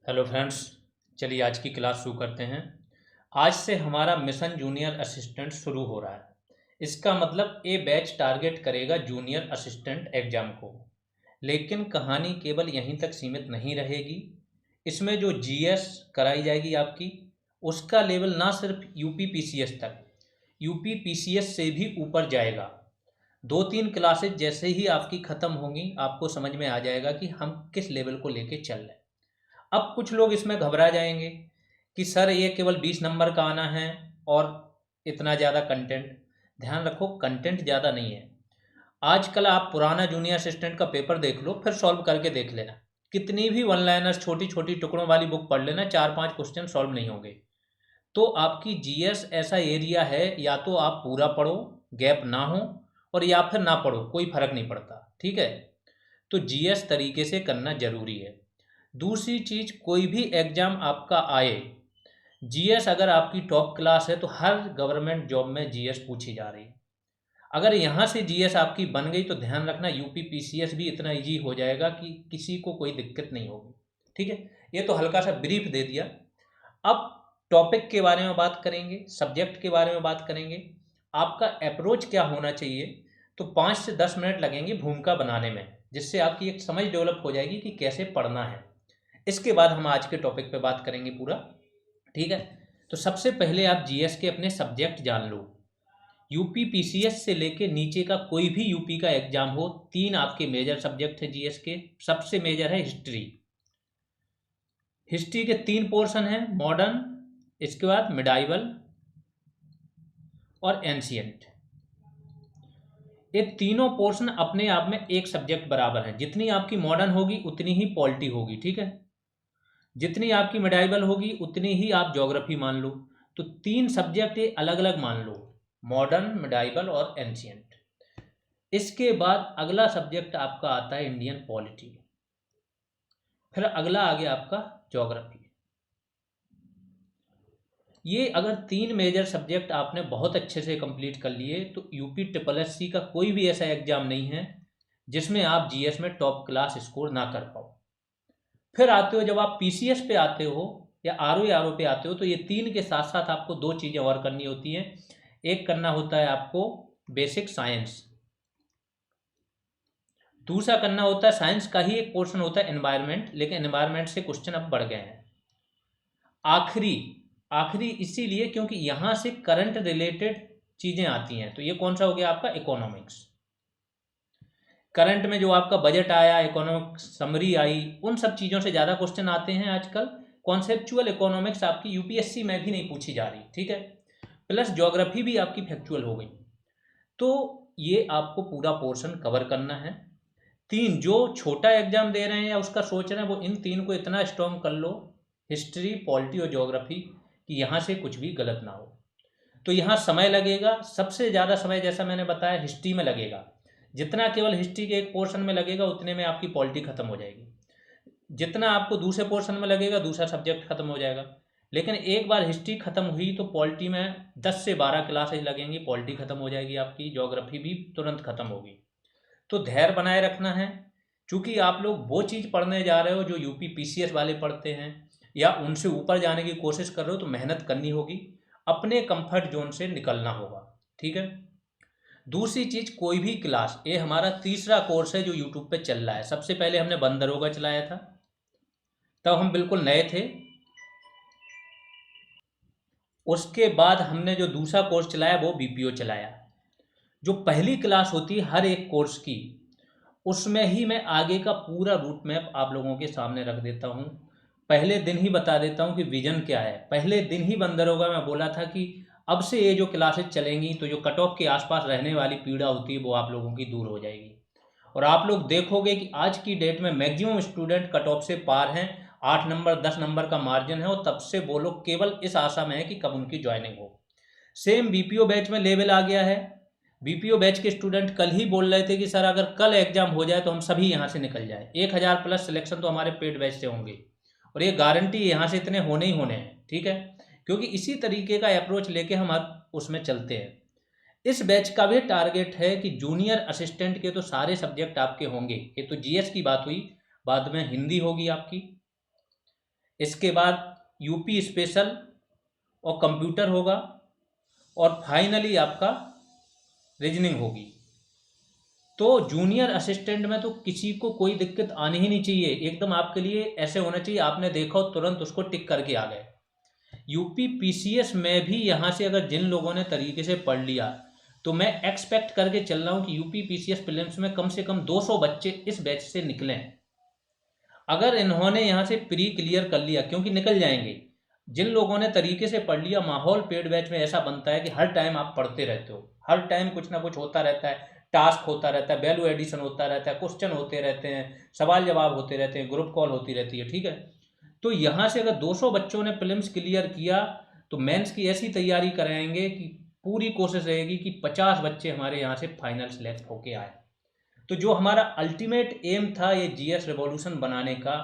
Hello friends. चलिए आज की क्लास शुरू करते हैं। आज से हमारा मिशन जूनियर असिस्टेंट शुरू हो रहा है। इसका मतलब ए बैच टारगेट करेगा जूनियर असिस्टेंट एग्जाम को। लेकिन कहानी केवल यहीं तक सीमित नहीं रहेगी। इसमें जो जीएस कराई जाएगी आपकी, उसका लेवल ना सिर्फ यूपी पीसीएस तक, यूपी पीसीएस से भी ऊपर जाएगा। 2-3 क्लासेज जैसे ही आपकी ख़त्म होंगी आपको समझ में आ जाएगा कि हम किस लेवल को लेके चल रहे हैं। अब कुछ लोग इसमें घबरा जाएंगे कि सर ये केवल 20 नंबर का आना है और इतना ज़्यादा कंटेंट। ध्यान रखो, कंटेंट ज़्यादा नहीं है। आजकल आप पुराना जूनियर असिस्टेंट का पेपर देख लो, फिर सॉल्व करके देख लेना। कितनी भी वन लाइनर्स छोटी छोटी टुकड़ों वाली बुक पढ़ लेना, 4-5 क्वेश्चन सॉल्व नहीं होंगे। तो आपकी जीएस ऐसा एरिया है, या तो आप पूरा पढ़ो, गैप ना हो, और या फिर ना पढ़ो, कोई फर्क नहीं पड़ता। ठीक है, तो जीएस तरीके से करना जरूरी है। दूसरी चीज, कोई भी एग्जाम आपका आए, जीएस अगर आपकी टॉप क्लास है तो हर गवर्नमेंट जॉब में जीएस पूछी जा रही है। अगर यहाँ से जीएस आपकी बन गई तो ध्यान रखना यूपी पीसीएस भी इतना इजी हो जाएगा कि किसी को कोई दिक्कत नहीं होगी। ठीक है, ये तो हल्का सा ब्रीफ दे दिया। अब टॉपिक के बारे में बात करेंगे, सब्जेक्ट के बारे में बात करेंगे। आपका अप्रोच क्या होना चाहिए। तो 5 से 10 मिनट लगेंगे भूमिका बनाने में, जिससे आपकी एक समझ डेवलप हो जाएगी कि कैसे पढ़ना है। इसके बाद हम आज के टॉपिक पे बात करेंगे पूरा। ठीक है, तो सबसे पहले आप जीएस के अपने सब्जेक्ट जान लो। यूपी पीसीएस से लेके नीचे का कोई भी यूपी का एग्जाम हो, 3 आपके मेजर सब्जेक्ट है जीएस के। सबसे मेजर है हिस्ट्री। हिस्ट्री के 3 पोर्शन हैं, मॉडर्न, इसके बाद मिडाइवल और एंशियंट। ये तीनों पोर्शन अपने आप में एक सब्जेक्ट बराबर है। जितनी आपकी मॉडर्न होगी उतनी ही पॉलिटी होगी। ठीक है, जितनी आपकी मिडाइवल होगी उतनी ही आप ज्योग्राफी मान लो। तो 3 सब्जेक्ट ये अलग अलग मान लो, मॉडर्न, मिडाइवल और एंशियंट। इसके बाद अगला सब्जेक्ट आपका आता है इंडियन पॉलिटी। फिर अगला आ गया आपका ज्योग्राफी। ये अगर 3 मेजर सब्जेक्ट आपने बहुत अच्छे से कंप्लीट कर लिए तो यूपी ट्रिपल एससी का कोई भी ऐसा एग्जाम नहीं है जिसमें आप जीएस में टॉप क्लास स्कोर ना कर पाओ। फिर आते हो, जब आप पीसीएस पे आते हो या आरओ पे आते हो, तो ये 3 के साथ साथ आपको 2 चीज़ें और करनी होती हैं। एक करना होता है आपको बेसिक साइंस, दूसरा करना होता है साइंस का ही एक पोर्शन होता है एनवायरनमेंट, लेकिन एनवायरनमेंट से क्वेश्चन अब बढ़ गए हैं। आखिरी आखिरी इसीलिए क्योंकि यहाँ से करंट रिलेटेड चीज़ें आती हैं। तो ये कौन सा हो गया आपका इकोनॉमिक्स। करंट में जो आपका बजट आया, इकोनॉमिक समरी आई, उन सब चीज़ों से ज़्यादा क्वेश्चन आते हैं आजकल। कॉन्सेप्चुअल इकोनॉमिक्स आपकी यूपीएससी में भी नहीं पूछी जा रही। ठीक है, प्लस ज्योग्राफी भी आपकी फैक्चुअल हो गई। तो ये आपको पूरा पोर्शन कवर करना है। 3 जो छोटा एग्जाम दे रहे हैं या उसका सोच रहे हैं, वो इन 3 को इतना स्ट्रॉन्ग कर लो, हिस्ट्री, पॉलिटी और ज्योग्राफी, कि यहाँ से कुछ भी गलत ना हो। तो यहाँ समय लगेगा, सबसे ज़्यादा समय जैसा मैंने बताया हिस्ट्री में लगेगा। जितना केवल हिस्ट्री के एक पोर्शन में लगेगा उतने में आपकी पॉलिटी खत्म हो जाएगी। जितना आपको दूसरे पोर्शन में लगेगा दूसरा सब्जेक्ट खत्म हो जाएगा। लेकिन एक बार हिस्ट्री खत्म हुई तो पॉलिटी में 10 से 12 क्लासेज लगेंगी, पॉलिटी खत्म हो जाएगी आपकी, ज्योग्राफी भी तुरंत खत्म होगी। तो धैर्य बनाए रखना है। चूंकि आप लोग वो चीज़ पढ़ने जा रहे हो जो यूपी पीसीएस वाले पढ़ते हैं या उनसे ऊपर जाने की कोशिश कर रहे हो, तो मेहनत करनी होगी, अपने कंफर्ट जोन से निकलना होगा। ठीक है, दूसरी चीज़, कोई भी क्लास, ये हमारा तीसरा कोर्स है जो यूट्यूब पे चल रहा है। सबसे पहले हमने वन दरोगा चलाया था, तब हम बिल्कुल नए थे। उसके बाद हमने जो दूसरा कोर्स चलाया वो बीपीओ चलाया। जो पहली क्लास होती है हर एक कोर्स की, उसमें ही मैं आगे का पूरा रूट मैप आप लोगों के सामने रख देता हूँ। पहले दिन ही बता देता हूँ कि विजन क्या है। पहले दिन ही बंदर होगा, मैं बोला था कि अब से ये जो क्लासेज चलेंगी तो जो कट ऑफ के आसपास रहने वाली पीड़ा होती है वो आप लोगों की दूर हो जाएगी। और आप लोग देखोगे कि आज की डेट में मैक्सिमम स्टूडेंट कट ऑफ से पार हैं। 8 नंबर 10 नंबर का मार्जिन है, और तब से वो लोग केवल इस आशा में है कि कब उनकी ज्वाइनिंग हो। सेम बीपीओ बैच में लेवल आ गया है। बीपीओ बैच के स्टूडेंट कल ही बोल रहे थे कि सर अगर कल एग्जाम हो जाए तो हम सभी यहाँ से निकल जाए। 1000 प्लस सिलेक्शन तो हमारे पेड बैच से होंगे, और ये गारंटी यहाँ से इतने होने ही होने हैं। ठीक है, क्योंकि इसी तरीके का अप्रोच लेके हम उसमें चलते हैं। इस बैच का भी टारगेट है कि जूनियर असिस्टेंट के तो सारे सब्जेक्ट आपके होंगे। ये तो जीएस की बात हुई, बाद में हिंदी होगी आपकी, इसके बाद यूपी स्पेशल और कंप्यूटर होगा, और फाइनली आपका रीजनिंग होगी। तो जूनियर असिस्टेंट में तो किसी को कोई दिक्कत आनी ही नहीं चाहिए, एकदम आपके लिए ऐसे होना चाहिए आपने देखा और तुरंत उसको टिक करके आ गए। यूपी पीसीएस में भी यहाँ से अगर जिन लोगों ने तरीके से पढ़ लिया, तो मैं एक्सपेक्ट करके चल रहा हूँ कि यूपी पीसीएस प्रीलिम्स में कम से कम 200 बच्चे इस बैच से निकलें। अगर इन्होंने यहाँ से प्री क्लियर कर लिया, क्योंकि निकल जाएंगे। जिन लोगों ने तरीके से पढ़ लिया, माहौल पेड बैच में ऐसा बनता है कि हर टाइम आप पढ़ते रहते हो, हर टाइम कुछ ना कुछ होता रहता है, टास्क होता रहता है, वैल्यू एडिशन होता रहता है, क्वेश्चन होते रहते हैं, सवाल जवाब होते रहते हैं, ग्रुप कॉल होती रहती है, ठीक है। तो यहाँ से अगर 200 बच्चों ने प्रीलिम्स क्लियर किया, तो मेंस की ऐसी तैयारी कराएंगे कि पूरी कोशिश रहेगी कि 50 बच्चे हमारे यहाँ से फाइनल सेलेक्ट होके आए। तो जो हमारा अल्टीमेट एम था ये जीएस रिवॉल्यूशन बनाने का,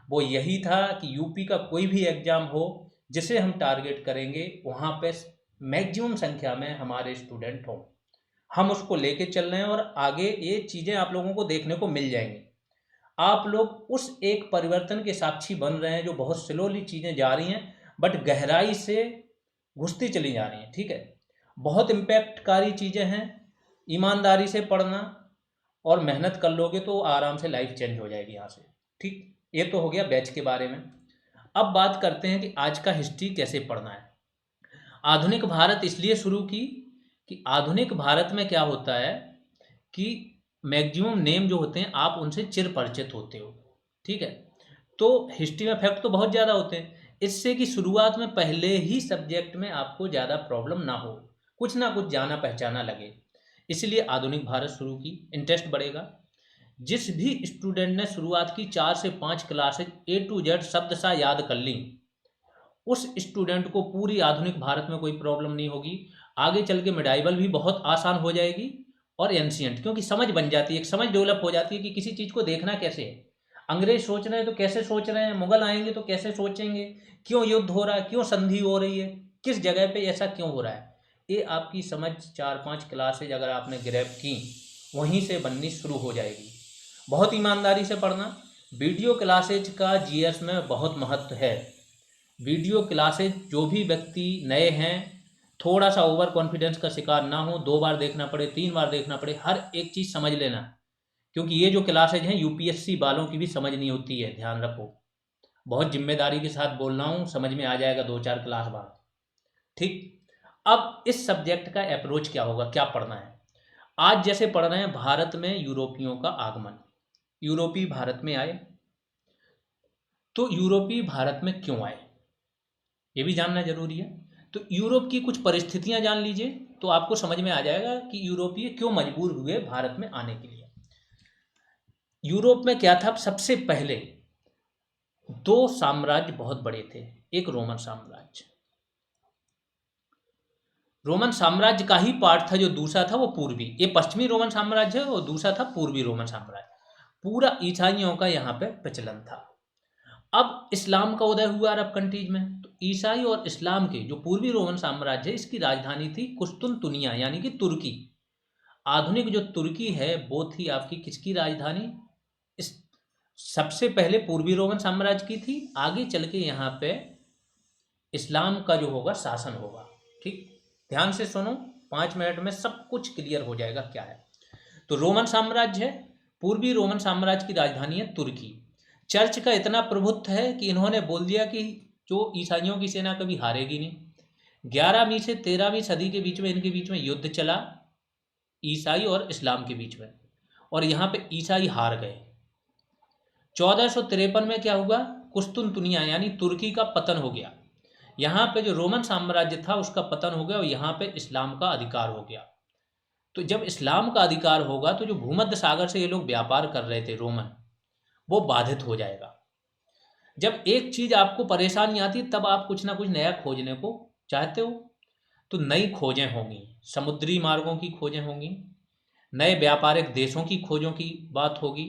वो यही था कि यूपी का कोई भी एग्जाम हो जिसे हम टारगेट करेंगे, वहाँ पे मैक्सिमम संख्या में हमारे स्टूडेंट हों। हम उसको लेके चल रहे हैं और आगे ये चीज़ें आप लोगों को देखने को मिल जाएंगी। आप लोग उस एक परिवर्तन के साक्षी बन रहे हैं जो बहुत स्लोली चीज़ें जा रही हैं, बट गहराई से घुसती चली जा रही हैं, ठीक है। बहुत इम्पैक्टकारी चीज़ें हैं। ईमानदारी से पढ़ना और मेहनत कर लोगे तो आराम से लाइफ चेंज हो जाएगी यहाँ से, ठीक। ये तो हो गया बैच के बारे में। अब बात करते हैं कि आज का हिस्ट्री कैसे पढ़ना है। आधुनिक भारत इसलिए शुरू की कि आधुनिक भारत में क्या होता है कि मैक्सिमम नेम जो होते हैं आप उनसे चिर परिचित होते हो, ठीक है। तो हिस्ट्री में फैक्ट तो बहुत ज़्यादा होते हैं, इससे कि शुरुआत में पहले ही सब्जेक्ट में आपको ज़्यादा प्रॉब्लम ना हो, कुछ ना कुछ जाना पहचाना लगे। इसलिए आधुनिक भारत शुरू की, इंटरेस्ट बढ़ेगा। जिस भी स्टूडेंट ने शुरुआत की 4 से 5 क्लासेज ए टू जेड शब्दशः याद कर ली, उस स्टूडेंट को पूरी आधुनिक भारत में कोई प्रॉब्लम नहीं होगी। आगे चल के मिडाइवल भी बहुत आसान हो जाएगी और एंशियंट, क्योंकि समझ बन जाती है, एक समझ डेवलप हो जाती है कि किसी चीज़ को देखना कैसे है। अंग्रेज सोच रहे हैं तो कैसे सोच रहे हैं, मुगल आएंगे तो कैसे सोचेंगे, क्यों युद्ध हो रहा है, क्यों संधि हो रही है, किस जगह पे ऐसा क्यों हो रहा है, ये आपकी समझ 4-5 क्लासेज अगर आपने ग्रैब की, वहीं से बननी शुरू हो जाएगी। बहुत ईमानदारी से पढ़ना। वीडियो क्लासेज का जीएस में बहुत महत्व है। वीडियो क्लासेज जो भी व्यक्ति नए हैं, थोड़ा सा ओवर कॉन्फिडेंस का शिकार ना हो, 2 बार देखना पड़े, 3 बार देखना पड़े, हर एक चीज़ समझ लेना, क्योंकि ये जो क्लासेज हैं यूपीएससी वालों की भी समझ नहीं होती है, ध्यान रखो। बहुत जिम्मेदारी के साथ बोल रहा हूँ, समझ में आ जाएगा 2-4 क्लास बाद, ठीक। अब इस सब्जेक्ट का अप्रोच क्या होगा, क्या पढ़ना है। आज जैसे पढ़ रहे हैं भारत में यूरोपियों का आगमन, यूरोपीय भारत में आए, तो यूरोपीय भारत में क्यों आए ये भी जानना जरूरी है। तो यूरोप की कुछ परिस्थितियां जान लीजिए तो आपको समझ में आ जाएगा कि यूरोपीय क्यों मजबूर हुए भारत में आने के लिए। यूरोप में क्या था, सबसे पहले 2 साम्राज्य बहुत बड़े थे। एक रोमन साम्राज्य, रोमन साम्राज्य का ही पार्ट था। जो दूसरा था वो पूर्वी, ये पश्चिमी रोमन साम्राज्य है, और दूसरा था पूर्वी रोमन साम्राज्य। पूरा ईसाइयों का यहाँ पे प्रचलन था। अब इस्लाम का उदय हुआ अरब कंट्रीज में, तो ईसाई और इस्लाम के जो पूर्वी रोमन साम्राज्य है, इसकी राजधानी थी कुस्तुनतुनिया यानी कि तुर्की। आधुनिक जो तुर्की है वो थी आपकी किसकी राजधानी, इस सबसे पहले पूर्वी रोमन साम्राज्य की थी। आगे चल के यहाँ पे इस्लाम का जो होगा शासन होगा, ठीक। ध्यान से सुनो, 5 मिनट में सब कुछ क्लियर हो जाएगा क्या है। तो रोमन साम्राज्य है, पूर्वी रोमन साम्राज्य की राजधानी है तुर्की। चर्च का इतना प्रभुत्व है कि इन्होंने बोल दिया कि जो ईसाइयों की सेना कभी हारेगी नहीं। 11वीं से 13वीं सदी के बीच में इनके बीच में युद्ध चला, ईसाई और इस्लाम के बीच में, और यहाँ पे ईसाई हार गए। 1453 में क्या हुआ, कुस्तुनतुनिया यानी तुर्की का पतन हो गया। यहाँ पे जो रोमन साम्राज्य था उसका पतन हो गया और यहाँ पे इस्लाम का अधिकार हो गया। तो जब इस्लाम का अधिकार होगा तो जो भूमध्य सागर से ये लोग व्यापार कर रहे थे रोमन, वो बाधित हो जाएगा। जब एक चीज आपको परेशानी आती तब आप कुछ ना कुछ नया खोजने को चाहते हो, तो नई खोजें होंगी, समुद्री मार्गों की खोजें होंगी, नए व्यापारिक देशों की खोजों की बात होगी,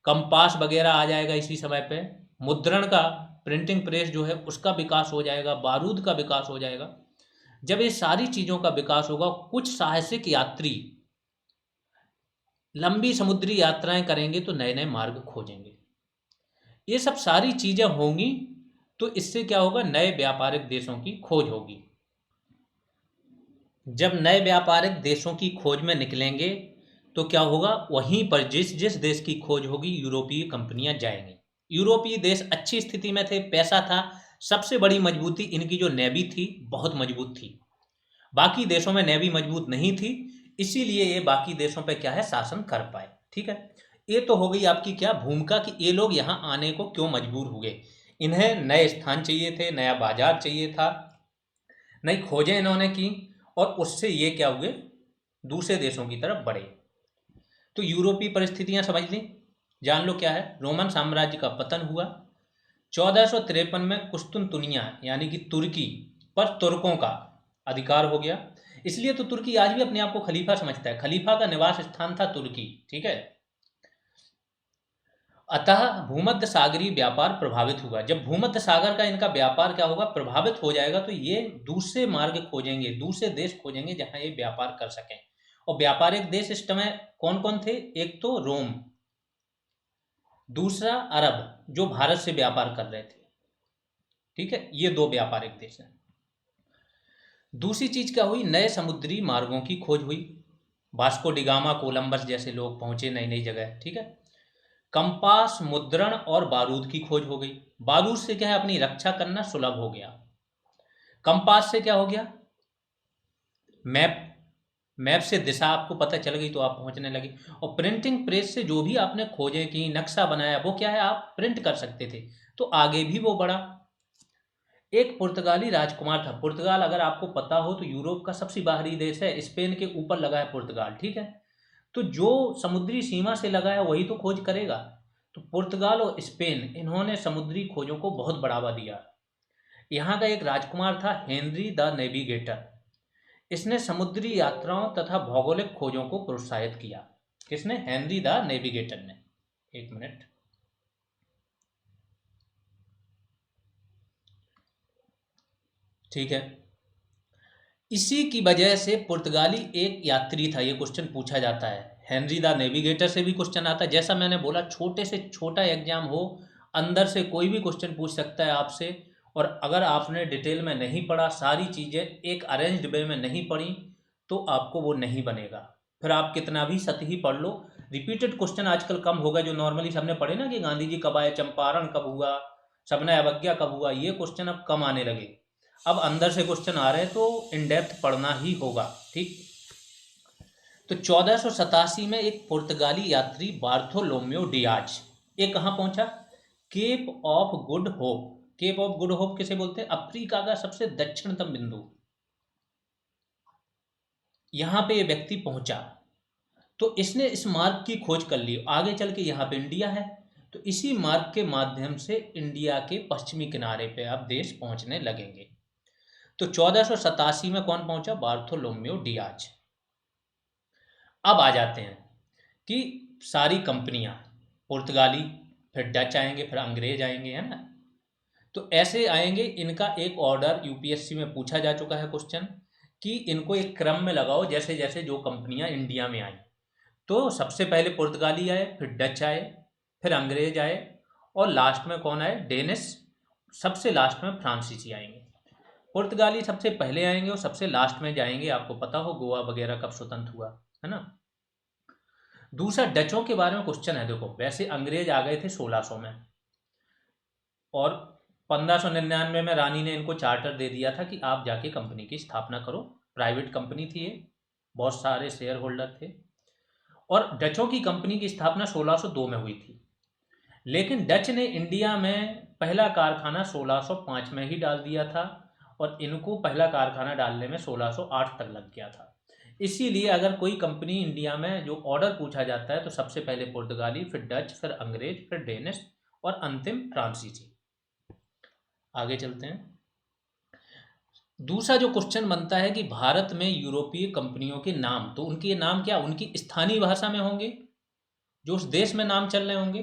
कंपास वगैरह आ जाएगा इसी समय पे, मुद्रण का, प्रिंटिंग प्रेस जो है उसका विकास हो जाएगा, बारूद का विकास हो जाएगा। जब ये सारी चीज़ों का विकास होगा, कुछ साहसिक यात्री लंबी समुद्री यात्राएं करेंगे तो नए नए मार्ग खोजेंगे। ये सब सारी चीज़ें होंगी तो इससे क्या होगा, नए व्यापारिक देशों की खोज होगी। जब नए व्यापारिक देशों की खोज में निकलेंगे तो क्या होगा, वहीं पर जिस जिस देश की खोज होगी यूरोपीय कंपनियां जाएंगी। यूरोपीय देश अच्छी स्थिति में थे, पैसा था, सबसे बड़ी मजबूती इनकी जो नेवी थी बहुत मजबूत थी। बाकी देशों में नेवी मजबूत नहीं थी, इसीलिए ये बाकी देशों पे क्या है, शासन कर पाए। ठीक है, ये तो हो गई आपकी क्या भूमिका कि ये लोग यहाँ आने को क्यों मजबूर हुए। इन्हें नए स्थान चाहिए थे, नया बाजार चाहिए था, नई खोजें इन्होंने की, और उससे ये क्या हुए, दूसरे देशों की तरफ बढ़े। तो यूरोपीय परिस्थितियां समझ ली, जान लो क्या है। रोमन साम्राज्य का पतन हुआ। 1453 में कुस्तुनतुनिया यानी कि तुर्की पर तुर्कों का अधिकार हो गया। इसलिए तो तुर्की आज भी अपने आप को खलीफा समझता है, खलीफा का निवास स्थान था तुर्की। ठीक है, अतः भूमध्य सागरीय व्यापार प्रभावित हुआ। जब भूमध्य सागर का इनका व्यापार क्या होगा, प्रभावित हो जाएगा, तो ये दूसरे मार्ग खोजेंगे, दूसरे देश खोजेंगे जहां ये व्यापार कर सकें। और व्यापारिक देश इस समय कौन कौन थे, एक तो रोम, दूसरा अरब जो भारत से व्यापार कर रहे थे। ठीक है, ये दो व्यापारिक देश हैं। दूसरी चीज क्या हुई, नए समुद्री मार्गों की खोज हुई। वास्को डिगामा, कोलंबस जैसे लोग पहुंचे नई नई जगह। ठीक है, कंपास, मुद्रण और बारूद की खोज हो गई। बारूद से क्या है, अपनी रक्षा करना सुलभ हो गया। कंपास से क्या हो गया, मैप, मैप से दिशा आपको पता चल गई तो आप पहुंचने लगे। और प्रिंटिंग प्रेस से जो भी आपने खोजें की, नक्शा बनाया, वो क्या है, आप प्रिंट कर सकते थे, तो आगे भी वो बढ़ा। एक पुर्तगाली राजकुमार था। पुर्तगाल अगर आपको पता हो तो यूरोप का सबसे बाहरी देश है, स्पेन के ऊपर लगा है पुर्तगाल। ठीक है, तो जो समुद्री सीमा से लगा है वही तो खोज करेगा। तो पुर्तगाल और स्पेन, इन्होंने समुद्री खोजों को बहुत बढ़ावा दिया। यहाँ का एक राजकुमार था हेनरी द नेविगेटर, इसने समुद्री यात्राओं तथा भौगोलिक खोजों को प्रोत्साहित किया। किसने, हेनरी द नेविगेटर ने। एक मिनट, ठीक है। इसी की वजह से पुर्तगाली एक यात्री था, ये क्वेश्चन पूछा जाता है। हेनरी द नेविगेटर से भी क्वेश्चन आता है। जैसा मैंने बोला, छोटे से छोटा एग्जाम हो, अंदर से कोई भी क्वेश्चन पूछ सकता है आपसे। और अगर आपने डिटेल में नहीं पढ़ा, सारी चीज़ें एक अरेंज्ड वे में नहीं पढ़ी, तो आपको वो नहीं बनेगा। फिर आप कितना भी सतही पढ़ लो, रिपीटेड क्वेश्चन आजकल कम होगा। जो नॉर्मली सबने पढ़े ना कि गांधी जी कब आए, चंपारण कब हुआ, सबने अवज्ञा कब हुआ, ये क्वेश्चन अब कम आने लगे। अब अंदर से क्वेश्चन आ रहे हैं तो इन डेप्थ पढ़ना ही होगा। ठीक, तो 1487 में एक पुर्तगाली यात्री बार्थोलोम्यो डियाज, ये कहाँ पहुंचा, Cape of Good Hope. Cape of Good Hope किसे बोलते हैं, अफ्रीका का सबसे दक्षिणतम बिंदु, यहां पे ये व्यक्ति पहुंचा। तो इसने इस मार्ग की खोज कर ली, आगे चल के यहाँ पे इंडिया है, तो इसी मार्ग के माध्यम से इंडिया के पश्चिमी किनारे पे अब देश पहुंचने लगेंगे। तो 1487 में कौन पहुंचा, बार्थोलोम्यो डियाज। अब आ जाते हैं कि सारी कंपनियां, पुर्तगाली, फिर डच आएंगे, फिर अंग्रेज आएंगे, है ना। तो ऐसे आएंगे, इनका एक ऑर्डर यूपीएससी में पूछा जा चुका है क्वेश्चन, कि इनको एक क्रम में लगाओ जैसे जैसे जो कंपनियां इंडिया में आई। तो सबसे पहले पुर्तगाली आए, फिर डच आए, फिर अंग्रेज आए, और लास्ट में कौन आए, डेनिश, सबसे लास्ट में फ्रांसीसी आएंगे। पुर्तगाली सबसे पहले आएंगे और सबसे लास्ट में जाएंगे। आपको पता हो गोवा वगैरह कब स्वतंत्र हुआ, है ना। दूसरा, डचों के बारे में क्वेश्चन है। देखो, वैसे अंग्रेज आ गए थे 1600 में, और 1599 में रानी ने इनको चार्टर दे दिया था कि आप जाके कंपनी की स्थापना करो। प्राइवेट कंपनी थी ये, बहुत सारे शेयर होल्डर थे। और डचों की कंपनी की स्थापना 1602 में हुई थी, लेकिन डच ने इंडिया में पहला कारखाना 1605 में ही डाल दिया था, और इनको पहला कारखाना डालने में 1608 तक लग गया था। इसीलिए अगर कोई कंपनी इंडिया में जो ऑर्डर पूछा जाता है तो सबसे पहले पुर्तगाली, फिर डच, फिर अंग्रेज, फिर डेनिश, और अंतिम फ्रांसीसी। आगे चलते हैं। दूसरा जो क्वेश्चन बनता है कि भारत में यूरोपीय कंपनियों के नाम, तो उनके नाम क्या, उनकी स्थानीय भाषा में होंगे, जो उस देश में नाम चल रहे होंगे।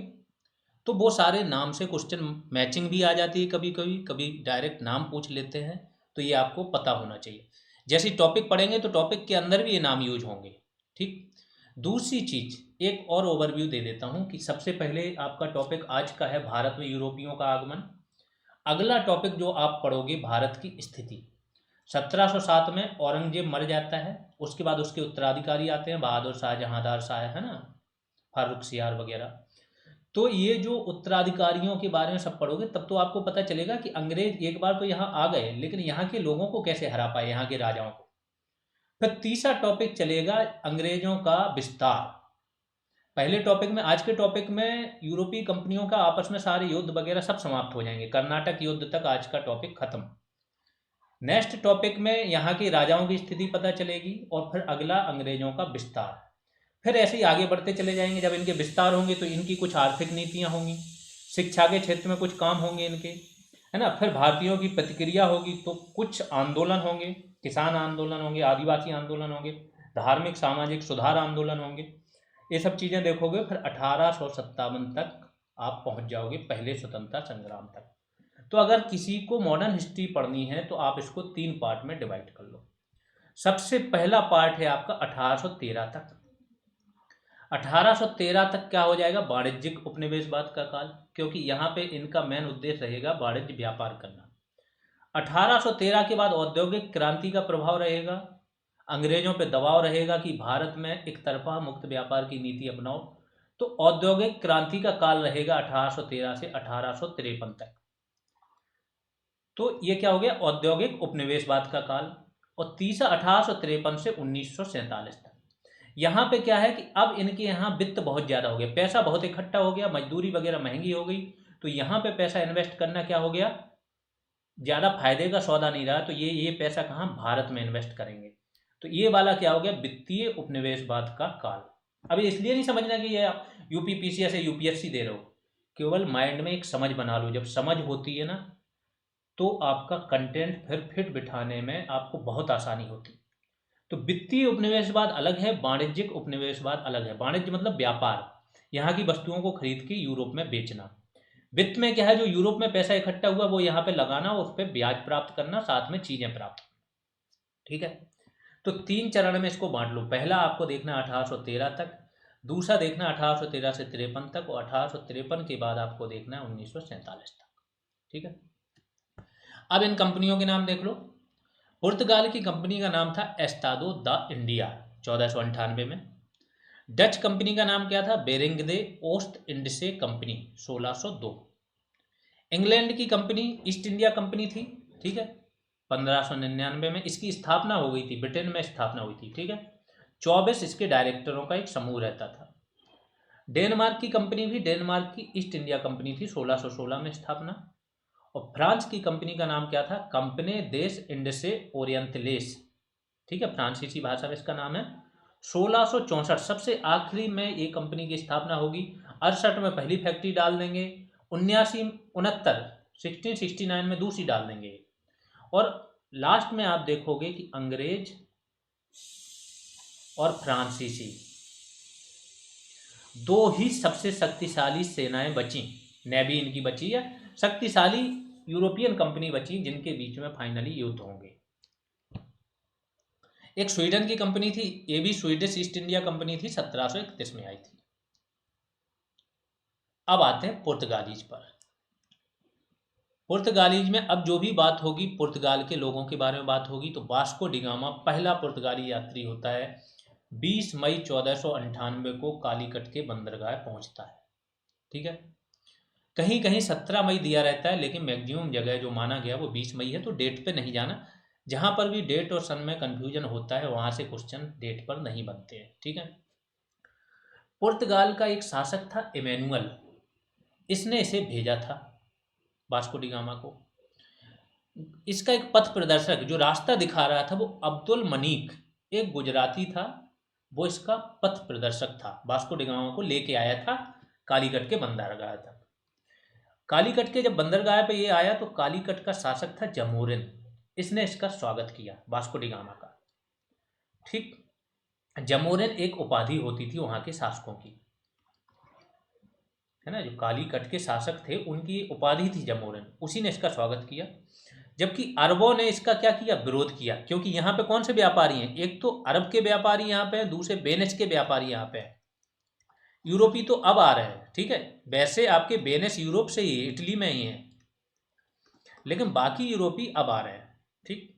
तो वो सारे नाम से क्वेश्चन मैचिंग भी आ जाती है, कभी कभी कभी डायरेक्ट नाम पूछ लेते हैं। तो ये आपको पता होना चाहिए। जैसे टॉपिक पढ़ेंगे तो टॉपिक के अंदर भी ये नाम यूज होंगे। ठीक, दूसरी चीज एक और ओवरव्यू दे देता हूँ कि सबसे पहले आपका टॉपिक आज का है भारत में यूरोपियों का आगमन। अगला टॉपिक जो आप पढ़ोगे, भारत की स्थिति। 1707 में औरंगजेब मर जाता है, उसके बाद उसके उत्तराधिकारी आते हैं, बहादुर शाह, जहांदार शाह, है ना, फारूक सियार वगैरह। तो ये जो उत्तराधिकारियों के बारे में सब पढ़ोगे तब तो आपको पता चलेगा कि अंग्रेज एक बार तो यहाँ आ गए, लेकिन यहाँ के लोगों को कैसे हरा पाए, यहाँ के राजाओं को। फिर तीसरा टॉपिक चलेगा अंग्रेजों का विस्तार। पहले टॉपिक में, आज के टॉपिक में यूरोपीय कंपनियों का आपस में सारे युद्ध वगैरह सब समाप्त हो जाएंगे, कर्नाटक युद्ध तक आज का टॉपिक खत्म। नेक्स्ट टॉपिक में यहाँ के राजाओं की स्थिति पता चलेगी, और फिर अगला अंग्रेजों का विस्तार। फिर ऐसे ही आगे बढ़ते चले जाएंगे, जब इनके विस्तार होंगे तो इनकी कुछ आर्थिक नीतियाँ होंगी, शिक्षा के क्षेत्र में कुछ काम होंगे इनके, है ना। फिर भारतीयों की प्रतिक्रिया होगी, तो कुछ आंदोलन होंगे, किसान आंदोलन होंगे, आदिवासी आंदोलन होंगे, धार्मिक सामाजिक सुधार आंदोलन होंगे, ये सब चीज़ें देखोगे। फिर 1857 तक आप पहुंच जाओगे, पहले स्वतंत्रता संग्राम तक। तो अगर किसी को मॉडर्न हिस्ट्री पढ़नी है तो आप इसको 3 पार्ट में डिवाइड कर लो। सबसे पहला पार्ट है आपका 1813 तक। 1813 तक क्या हो जाएगा, वाणिज्यिक उपनिवेशवाद का काल, क्योंकि यहाँ पे इनका मेन उद्देश्य रहेगा वाणिज्य व्यापार करना। 1813 के बाद औद्योगिक क्रांति का प्रभाव रहेगा, अंग्रेजों पे दबाव रहेगा कि भारत में एक तरफा मुक्त व्यापार की नीति अपनाओ। तो औद्योगिक क्रांति का काल रहेगा 1813 से 1853 तक। तो ये क्या हो गया, औद्योगिक उपनिवेशवाद का काल। और तीसरा 1853 से 1947 तक। यहाँ पे क्या है कि अब इनके यहाँ वित्त बहुत ज़्यादा हो गया, पैसा बहुत इकट्ठा हो गया, मजदूरी वगैरह महंगी हो गई, तो यहाँ पे पैसा इन्वेस्ट करना क्या हो गया, ज़्यादा फायदे का सौदा नहीं रहा। तो ये पैसा कहाँ, भारत में इन्वेस्ट करेंगे। तो ये वाला क्या हो गया, वित्तीय उपनिवेशवाद का काल। अभी इसलिए नहीं समझना कि ये यूपीपीसीएस या यूपीएससी दे रहे हो, केवल माइंड में एक समझ बना लो। जब समझ होती है ना तो आपका कंटेंट फिर फिट बिठाने में आपको बहुत आसानी होती। तो वित्तीय उपनिवेशवाद अलग है, वाणिज्यिक उपनिवेशवाद अलग है। वाणिज्य मतलब व्यापार, यहाँ की वस्तुओं को खरीद के यूरोप में बेचना। वित्त में क्या है, जो यूरोप में पैसा इकट्ठा हुआ वो यहाँ पे लगाना और उस पर ब्याज प्राप्त करना, साथ में चीजें प्राप्त। ठीक है, तो 3 चरण में इसको बांट लो। पहला आपको देखना 1813 तक, दूसरा देखना 1813 से 53 तक, और 1853 के बाद आपको देखना है 1947 तक। ठीक है, अब इन कंपनियों के नाम देख लो। पुर्तगाल की कंपनी का नाम था एस्टादो द इंडिया 1498 में। डच कंपनी का नाम क्या था, बेरिंग दे ओस्ट इंडसे कंपनी 1602। इंग्लैंड की कंपनी ईस्ट इंडिया कंपनी थी, ठीक है, 1599 में इसकी स्थापना हो गई थी, ब्रिटेन में स्थापना हुई थी। ठीक है, 24 इसके डायरेक्टरों का एक समूह रहता था। डेनमार्क की कंपनी भी डेनमार्क की ईस्ट इंडिया कंपनी थी, 1616 में स्थापना। और फ्रांस की कंपनी का नाम क्या था, कंपनी देश इंडसे ओरिएंटलेस। ठीक है, फ्रांसीसी भाषा में इसका नाम है। 1664 सबसे आखिरी में ये कंपनी की स्थापना होगी। 68 में पहली फैक्ट्री डाल देंगे, 1669 में दूसरी डाल देंगे। और लास्ट में आप देखोगे कि अंग्रेज और फ्रांसीसी दो ही सबसे शक्तिशाली सेनाएं बची, नेवी इनकी बची है, शक्तिशाली यूरोपियन कंपनी बची जिनके बीच में फाइनली युद्ध होंगे। एक स्वीडन की कंपनी थी, ये भी स्वीडिश ईस्ट इंडिया कंपनी थी, 1731 में आई थी। अब आते हैं पुर्तगालीज पर। पुर्तगालीज में अब जो भी बात होगी, पुर्तगाल के लोगों के बारे में बात होगी, तो वास्को डिगामा पहला पुर्तगाली यात्री होता है। 20 मई 1498 को कालीकट के बंदरगाह पहुंचता है। ठीक है, कहीं कहीं 17 मई दिया रहता है, लेकिन मैक्सिमम जगह जो माना गया वो 20 मई है। तो डेट पे नहीं जाना, जहां पर भी डेट और सन में कंफ्यूजन होता है वहां से क्वेश्चन डेट पर नहीं बनते हैं। ठीक है, पुर्तगाल का एक शासक था इमैनुअल, इसने इसे भेजा था वास्को डिगामा को। इसका एक पथ प्रदर्शक जो रास्ता दिखा रहा था वो अब्दुल मनीक, एक गुजराती था, वो इसका पथ प्रदर्शक था। वास्को डिगामा को लेके आया था कालीकट के बंदरगाह तक। कालीकट के जब बंदरगाह पे ये आया तो कालीकट का शासक था जमोरिन, इसने इसका स्वागत किया वास्को डिगामा का। ठीक, जमोरिन एक उपाधि होती थी वहां के शासकों की, है ना, जो कालीकट के शासक थे उनकी उपाधि थी जमोरिन, उसी ने इसका स्वागत किया। जबकि अरबों ने इसका क्या किया, विरोध किया, क्योंकि यहाँ पे कौन से व्यापारी हैं, एक तो अरब के व्यापारी यहाँ पे हैं, दूसरे वेनिस के व्यापारी यहाँ पे हैं। यूरोपी तो अब आ रहे हैं, ठीक है, वैसे आपके वेनिस यूरोप से ही, इटली में ही है। लेकिन बाकी यूरोपीय अब आ रहे हैं। ठीक,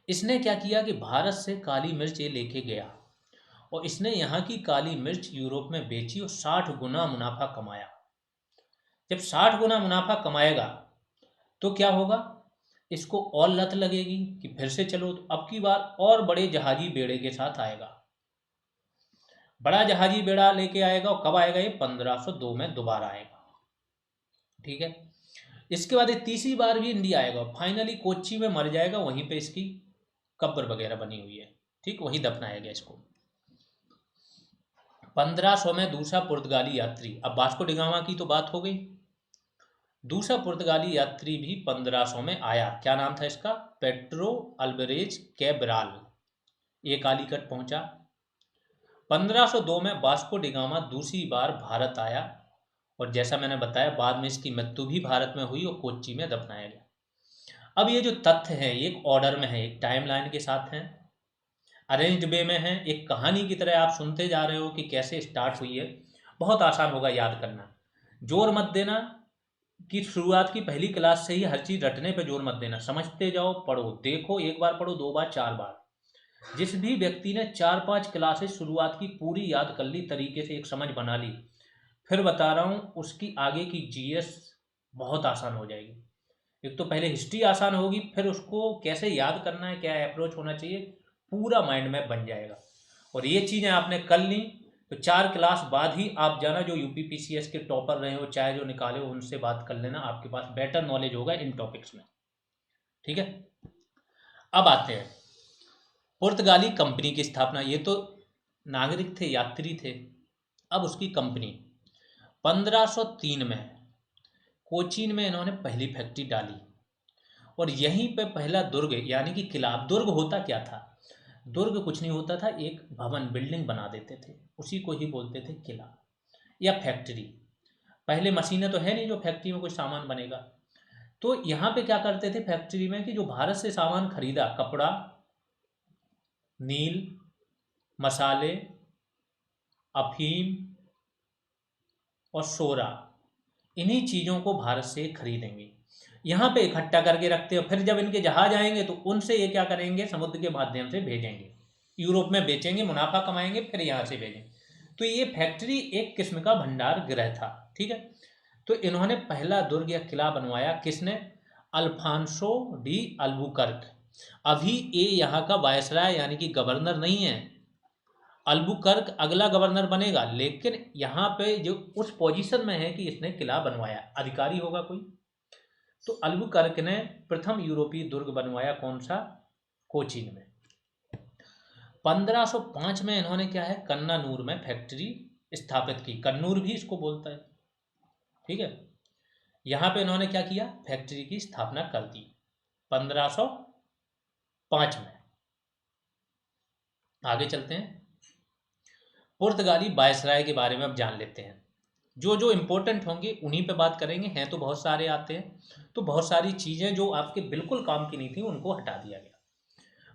इसने क्या किया कि भारत से काली मिर्च ये लेके गया और इसने यहाँ की काली मिर्च यूरोप में बेची और 60 गुना मुनाफा कमाया। जब 60 गुना मुनाफा कमाएगा तो क्या होगा, इसको और लत लगेगी कि फिर से चलो, तो अब की बार और बड़े जहाजी बेड़े के साथ आएगा। बड़ा जहाजी बेड़ा लेके आएगा और कब आएगा, ये 1502 में दोबारा आएगा। ठीक है, इसके बाद ये तीसरी बार भी इंडिया आएगा, फाइनली कोच्चि में मर जाएगा, वहीं पे इसकी कब्र वगैरह बनी हुई है। ठीक, वहीं दफनाया गया इसको। 1500 में दूसरा पुर्तगाली यात्री, अब वास्को डी गामा की तो बात हो गई, दूसरा पुर्तगाली यात्री भी 1500 में आया। क्या नाम था इसका, पेट्रो अल्बरेज कैब्राल। ये कालीकट पहुंचा। 1502 में वास्को डी गामा दूसरी बार भारत आया और जैसा मैंने बताया बाद में इसकी मृत्यु भी भारत में हुई और कोच्चि में दफनाया गया। अब ये जो तथ्य हैं ये एक ऑर्डर में है, एक टाइमलाइन के साथ हैं, अरेंज्ड वे में है, एक कहानी की तरह आप सुनते जा रहे हो कि कैसे स्टार्ट हुई है। बहुत आसान होगा याद करना, जोर मत देना कि शुरुआत की पहली क्लास से ही हर चीज़ रटने पे जोर मत देना, समझते जाओ, पढ़ो, देखो, एक बार पढ़ो, 2 बार, 4 बार। जिस भी व्यक्ति ने 4-5 क्लासेस शुरुआत की पूरी याद कर ली, तरीके से एक समझ बना ली, फिर बता रहा हूँ उसकी आगे की जीएस बहुत आसान हो जाएगी। एक तो पहले हिस्ट्री आसान होगी, फिर उसको कैसे याद करना है, क्या अप्रोच होना चाहिए, पूरा माइंड मैप बन जाएगा। और ये चीज़ें आपने कर ली तो 4 क्लास बाद ही आप जाना, जो यूपीपीसीएस के टॉपर रहे हो चाहे जो निकाले हो उनसे बात कर लेना, आपके पास बेटर नॉलेज होगा इन टॉपिक्स में। ठीक है, अब आते हैं पुर्तगाली कंपनी की स्थापना। ये तो नागरिक थे, यात्री थे, अब उसकी कंपनी। 1503 में कोचीन में इन्होंने पहली फैक्ट्री डाली और यहीं पे पहला दुर्ग यानी कि किला। दुर्ग होता क्या था, दुर्ग कुछ नहीं होता था, एक भवन, बिल्डिंग बना देते थे, उसी को ही बोलते थे किला या फैक्ट्री। पहले मशीनें तो है नहीं जो फैक्ट्री में कोई सामान बनेगा, तो यहाँ पे क्या करते थे फैक्ट्री में कि जो भारत से सामान खरीदा, कपड़ा, नील, मसाले, अफीम और सोरा, इन्हीं चीज़ों को भारत से खरीदेंगे, यहाँ पे इकट्ठा करके रखते हैं। फिर जब इनके जहाज आएंगे तो उनसे ये क्या करेंगे, समुद्र के माध्यम से भेजेंगे, यूरोप में बेचेंगे, मुनाफा कमाएंगे, फिर यहाँ से भेजेंगे। तो ये फैक्ट्री एक किस्म का भंडार गृह था। ठीक है, तो इन्होंने पहला दुर्ग या किला बनवाया, किसने, अल्फांसो डी अल्बुकर्क। अभी ये यहाँ का वायसराय यानी कि गवर्नर नहीं है, अल्बुकर्क अगला गवर्नर बनेगा, लेकिन यहाँ पे जो उस पोजीशन में है कि इसने किला बनवाया, अधिकारी होगा कोई। तो अल्बुकर्क ने प्रथम यूरोपीय दुर्ग बनवाया, कौन सा, कोचीन में। 1505 में इन्होंने क्या है, कन्नानूर में फैक्ट्री स्थापित की, कन्नूर भी इसको बोलता है। ठीक है, यहाँ पे इन्होंने क्या किया, फैक्ट्री की स्थापना कर दी 1505 में। आगे चलते हैं, पुर्तगाली वायसराय के बारे में अब जान लेते हैं। जो जो इम्पोर्टेंट होंगे उन्हीं पे बात करेंगे, हैं तो बहुत सारे आते हैं, तो बहुत सारी चीज़ें जो आपके बिल्कुल काम की नहीं थी उनको हटा दिया गया।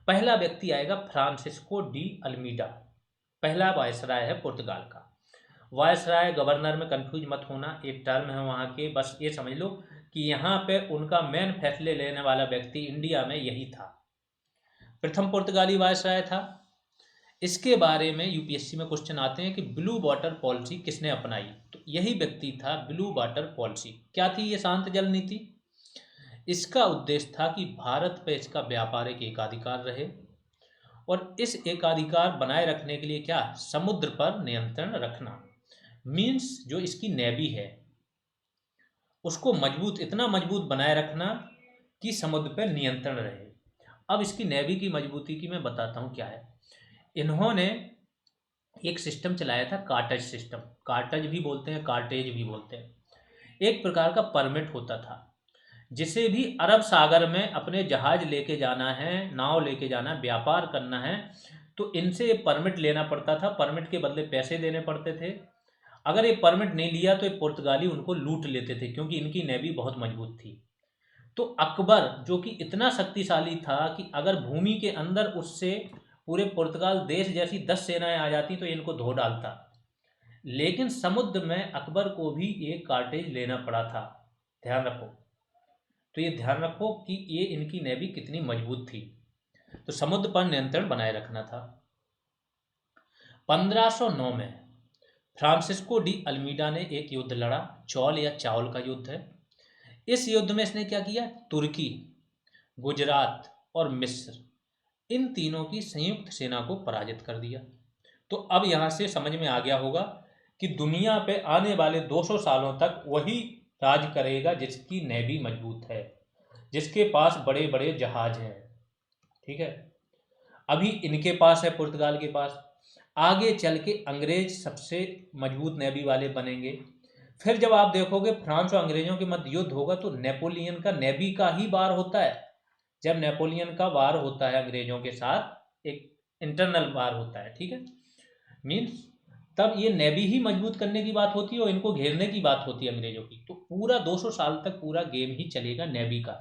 पहला व्यक्ति आएगा फ्रांसिस्को डी अल्मीडा, पहला वायसराय है पुर्तगाल का। वायसराय गवर्नर में कंफ्यूज मत होना, एक टर्म है वहाँ के, बस ये समझ लो कि यहाँ पे उनका मेन फैसले लेने वाला व्यक्ति इंडिया में यही था, प्रथम पुर्तगाली वायसराय था। इसके बारे में यूपीएससी में क्वेश्चन आते हैं कि ब्लू वाटर पॉलिसी किसने अपनाई, तो यही व्यक्ति था, ब्लू वाटर पॉलिसी। क्या थी ये, शांत जल नीति। इसका उद्देश्य था कि भारत पे इसका व्यापारिक एकाधिकार रहे और इस एकाधिकार बनाए रखने के लिए क्या, समुद्र पर नियंत्रण रखना, मीन्स जो इसकी नेवी है उसको मजबूत, इतना मजबूत बनाए रखना कि समुद्र पर नियंत्रण रहे। अब इसकी नेवी की मजबूती की मैं बताता हूँ क्या है। इन्होंने एक सिस्टम चलाया था, कार्टेज सिस्टम, कार्टेज भी बोलते हैं, कार्टेज भी बोलते हैं। एक प्रकार का परमिट होता था, जिसे भी अरब सागर में अपने जहाज लेके जाना है, नाव लेके जाना है, व्यापार करना है, तो इनसे परमिट लेना पड़ता था, परमिट के बदले पैसे देने पड़ते थे। अगर ये परमिट नहीं लिया तो ये पुर्तगाली उनको लूट लेते थे, क्योंकि इनकी नेवी बहुत मजबूत थी। तो अकबर जो कि इतना शक्तिशाली था कि अगर भूमि के अंदर उससे पूरे पुर्तगाल देश जैसी 10 सेनाएं आ जाती तो इनको धो डालता, लेकिन समुद्र में अकबर को भी एक कार्टेज लेना पड़ा था, ध्यान रखो। तो ये ध्यान रखो कि ये इनकी नेवी कितनी मजबूत थी। तो समुद्र पर नियंत्रण बनाए रखना था। 1509 में फ्रांसिस्को डी अल्मीडा ने एक युद्ध लड़ा, चौल या चावल का युद्ध है। इस युद्ध में इसने क्या किया, तुर्की, गुजरात और मिस्र, इन तीनों की संयुक्त सेना को पराजित कर दिया। तो अब यहाँ से समझ में आ गया होगा कि दुनिया पे आने वाले 200 सालों तक वही राज करेगा जिसकी नेवी मजबूत है, जिसके पास बड़े बड़े जहाज हैं। ठीक है, अभी इनके पास है, पुर्तगाल के पास। आगे चल के अंग्रेज सबसे मजबूत नेवी वाले बनेंगे। फिर जब आप देखोगे फ्रांस और अंग्रेजों के मध्य युद्ध होगा तो नेपोलियन का नेवी का ही वार होता है। जब नेपोलियन का वार होता है अंग्रेजों के साथ, एक इंटरनल वार होता है, ठीक है, मीन्स तब ये नेवी ही मजबूत करने की बात होती है और इनको घेरने की बात होती है अंग्रेजों की। तो पूरा 200 साल तक पूरा गेम ही चलेगा नेवी का।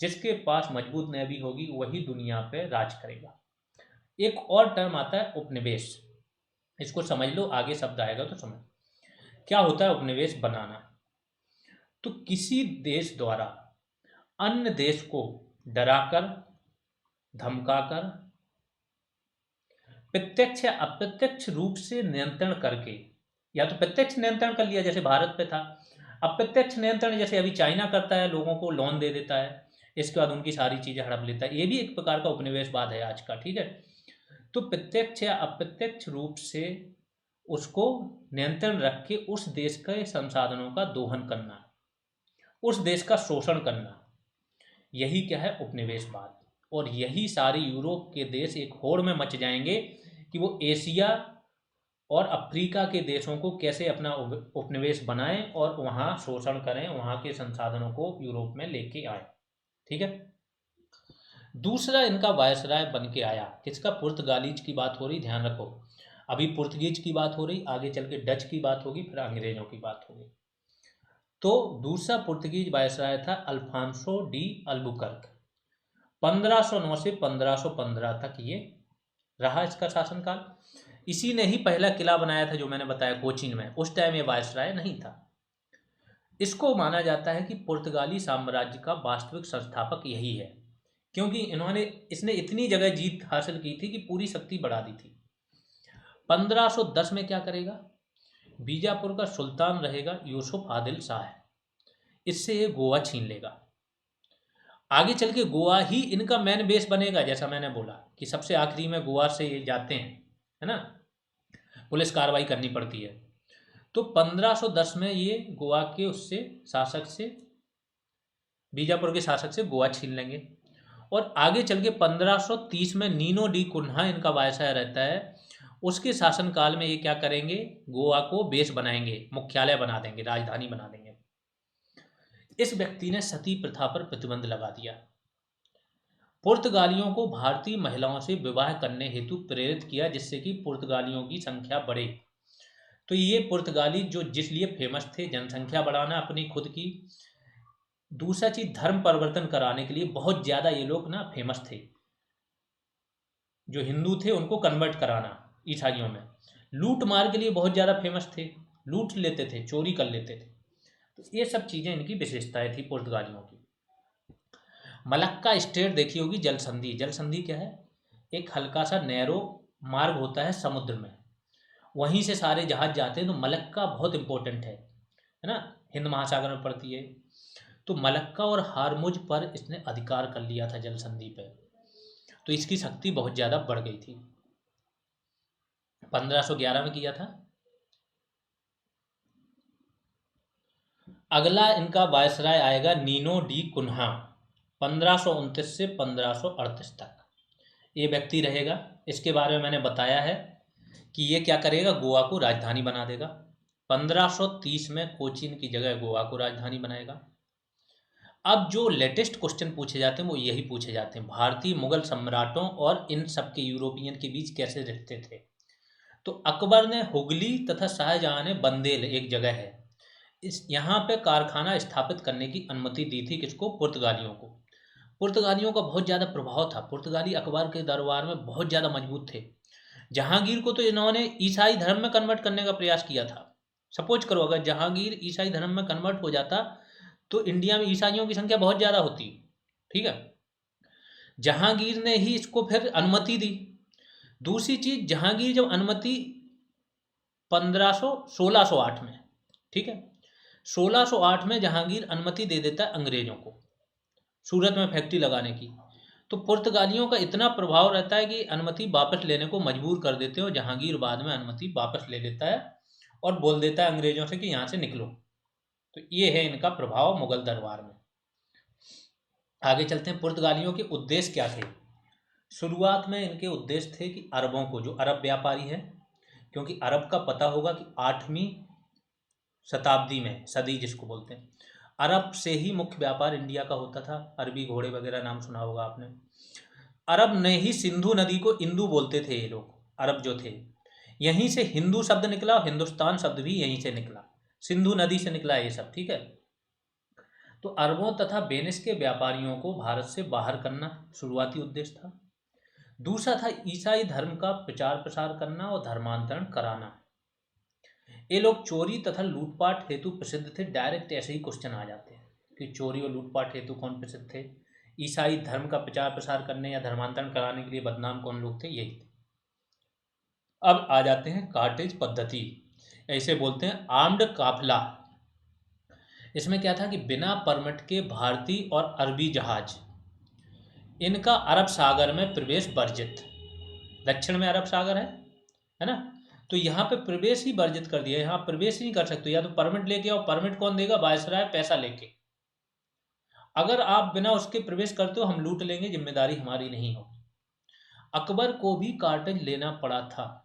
जिसके पास मजबूत नेवी होगी वही दुनिया पे राज करेगा। एक और टर्म आता है उपनिवेश, इसको समझ लो, आगे शब्द आएगा तो समझ। क्या होता है उपनिवेश बनाना? तो किसी देश द्वारा अन्य देश को डराकर, धमकाकर, प्रत्यक्ष या अप्रत्यक्ष रूप से नियंत्रण करके, या तो प्रत्यक्ष नियंत्रण कर लिया जैसे भारत पे था, अप्रत्यक्ष नियंत्रण जैसे अभी चाइना करता है, लोगों को लोन दे देता है, इसके बाद उनकी सारी चीजें हड़प लेता है। ये भी एक प्रकार का उपनिवेशवाद है आज का, ठीक है। तो प्रत्यक्ष या अप्रत्यक्ष रूप से उसको नियंत्रण रख के उस देश के संसाधनों का दोहन करना, उस देश का शोषण करना, यही क्या है, उपनिवेशवाद। और यही सारे यूरोप के देश एक होड़ में मच जाएंगे कि वो एशिया और अफ्रीका के देशों को कैसे अपना उपनिवेश बनाएं और वहाँ शोषण करें, वहाँ के संसाधनों को यूरोप में लेके आए। ठीक है। दूसरा इनका वायसराय बन के आया, किसका, पुर्तगालीज की बात हो रही, ध्यान रखो। अभी पुर्तगीज की बात हो रही, आगे चल के डच की बात होगी, फिर अंग्रेजों की बात होगी। तो दूसरा पुर्तगीज वायसराय था अल्फांसो डी अल्बुकर्क। 1509 से 1515 तक ये रहा इसका शासनकाल। इसी ने ही पहला किला बनाया था जो मैंने बताया कोचीन में। उस टाइम ये वायसराय नहीं था। इसको माना जाता है कि पुर्तगाली साम्राज्य का वास्तविक संस्थापक यही है, क्योंकि इसने इतनी जगह जीत हासिल की थी कि पूरी शक्ति बढ़ा दी थी। 1510 में क्या करेगा, बीजापुर का सुल्तान रहेगा यूसुफ आदिल शाह, इससे ये गोवा छीन लेगा। आगे चल के गोवा ही इनका मेन बेस बनेगा, जैसा मैंने बोला कि सबसे आखिरी में गोवा से ये जाते हैं, है ना, पुलिस कार्रवाई करनी पड़ती है। तो 1510 में ये गोवा के उससे शासक से, बीजापुर के शासक से गोवा छीन लेंगे। और आगे चल के 1530 में नीनो डी कुन्हा इनका वायसराय रहता है। उसके शासनकाल में ये क्या करेंगे, गोवा को बेस बनाएंगे, मुख्यालय बना देंगे, राजधानी बना देंगे। इस व्यक्ति ने सती प्रथा पर प्रतिबंध लगा दिया। पुर्तगालियों को भारतीय महिलाओं से विवाह करने हेतु प्रेरित किया, जिससे कि पुर्तगालियों की संख्या बढ़े। तो ये पुर्तगाली जो जिस लिए फेमस थे, जनसंख्या बढ़ाना अपनी खुद की, दूसरा चीज धर्म परिवर्तन कराने के लिए बहुत ज्यादा ये लोग ना फेमस थे। जो हिंदू थे उनको कन्वर्ट कराना ईसाइयों में, लूट मार के लिए बहुत ज्यादा फेमस थे, लूट लेते थे, चोरी कर लेते थे। तो ये सब चीजें इनकी विशेषताएं थी पुर्तगालियों की। मलक्का स्टेट देखी होगी, जल संधि। जल संधि क्या है, एक हल्का सा नैरो मार्ग होता है समुद्र में, वहीं से सारे जहाज जाते हैं। तो मलक्का बहुत इंपॉर्टेंट है ना, हिंद महासागर में पड़ती है। तो मलक्का और हारमुज पर इसने अधिकार कर लिया था जल संधि पे, तो इसकी शक्ति बहुत ज़्यादा बढ़ गई थी। 1511 में किया था। अगला इनका वायसराय आएगा नीनो डी कुन्हा, 1529 से 1538 तक ये व्यक्ति रहेगा। इसके बारे में मैंने बताया है कि ये क्या करेगा, गोवा को राजधानी बना देगा। 1530 में कोचीन की जगह गोवा को राजधानी बनाएगा। अब जो लेटेस्ट क्वेश्चन पूछे जाते हैं वो यही पूछे जाते हैं, भारतीय मुगल सम्राटों और इन सब के यूरोपियन के बीच कैसे रहते थे। तो अकबर ने हुगली तथा शाहजहां ने बंदेल, एक जगह है, इस यहाँ पे कारखाना स्थापित करने की अनुमति दी थी। किसको, पुर्तगालियों को। पुर्तगालियों का बहुत ज़्यादा प्रभाव था, पुर्तगाली अकबर के दरबार में बहुत ज़्यादा मजबूत थे। जहांगीर को तो इन्होंने ईसाई धर्म में कन्वर्ट करने का प्रयास किया था। सपोज करो अगर जहांगीर ईसाई धर्म में कन्वर्ट हो जाता तो इंडिया में ईसाइयों की संख्या बहुत ज़्यादा होती है, ठीक है। जहांगीर ने ही इसको फिर अनुमति दी। दूसरी चीज़, जहांगीर जब अनुमति 1608 में, ठीक है, 1608 में जहांगीर अनुमति दे देता है अंग्रेजों को सूरत में फैक्ट्री लगाने की, तो पुर्तगालियों का इतना प्रभाव रहता है कि अनुमति वापस लेने को मजबूर कर देते हैं और जहांगीर बाद में अनुमति वापस ले लेता है और बोल देता है अंग्रेजों से कि यहाँ से निकलो। तो ये है इनका प्रभाव मुगल दरबार में। आगे चलते हैं, पुर्तगालियों के उद्देश्य क्या थे। शुरुआत में इनके उद्देश्य थे कि अरबों को, जो अरब व्यापारी है, क्योंकि अरब का पता होगा कि 8वीं शताब्दी में, सदी जिसको बोलते हैं, अरब से ही मुख्य व्यापार इंडिया का होता था। अरबी घोड़े वगैरह नाम सुना होगा आपने। अरब ने ही सिंधु नदी को इंदु बोलते थे ये लोग, अरब जो थे। यहीं से हिंदू शब्द निकला और हिंदुस्तान शब्द भी यहीं से निकला, सिंधु नदी से निकला ये सब, ठीक है। तो अरबों तथा वेनिस के व्यापारियों को भारत से बाहर करना शुरुआती उद्देश्य था। दूसरा था ईसाई धर्म का प्रचार प्रसार करना और धर्मांतरण कराना। ये लोग चोरी तथा लूटपाट हेतु प्रसिद्ध थे। डायरेक्ट ऐसे ही क्वेश्चन आ जाते हैं कि चोरी और लूटपाट हेतु कौन प्रसिद्ध थे, ईसाई धर्म का प्रचार प्रसार करने या धर्मांतरण कराने के लिए बदनाम कौन लोग थे, यही थे। अब आ जाते हैं कार्टेज पद्धति, ऐसे बोलते हैं आर्म्ड काफिला। इसमें क्या था कि बिना परमिट के भारतीय और अरबी जहाज, इनका अरब सागर में प्रवेश वर्जित। दक्षिण में अरब सागर है ना, तो यहाँ पे प्रवेश ही वर्जित कर दिया, यहाँ प्रवेश ही नहीं कर सकते, या तो परमिट लेके आओ। परमिट कौन देगा, वायसराय पैसा लेके। अगर आप बिना उसके प्रवेश करते हो, हम लूट लेंगे, जिम्मेदारी हमारी नहीं होगी। अकबर को भी कार्टेज लेना पड़ा था।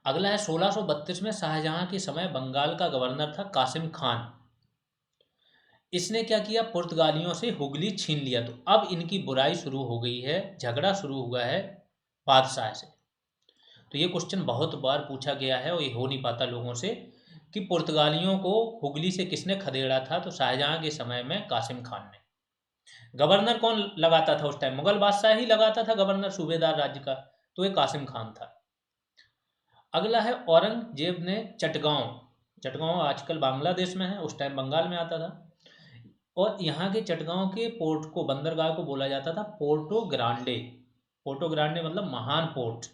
अगला है 1632 में शाहजहां के समय बंगाल का गवर्नर था कासिम खान। इसने क्या किया, पुर्तगालियों से हुगली छीन लिया। तो अब इनकी बुराई शुरू हो गई है, झगड़ा शुरू हुआ है बादशाह से। तो ये क्वेश्चन बहुत बार पूछा गया है और ये हो नहीं पाता लोगों से कि पुर्तगालियों को हुगली से किसने खदेड़ा था। तो शाहजहां के समय में कासिम खान ने। गवर्नर कौन लगाता था उस टाइम, मुगल बादशाह ही लगाता था गवर्नर, सूबेदार राज्य का, तो ये कासिम खान था। अगला है औरंगजेब ने चटगांव, चटगांव आजकल बांग्लादेश में है, उस टाइम बंगाल में आता था, और यहाँ के चटगांव के पोर्ट को, बंदरगाह को बोला जाता था पोर्टो ग्रांडे। पोर्टो ग्रांडे मतलब महान पोर्ट।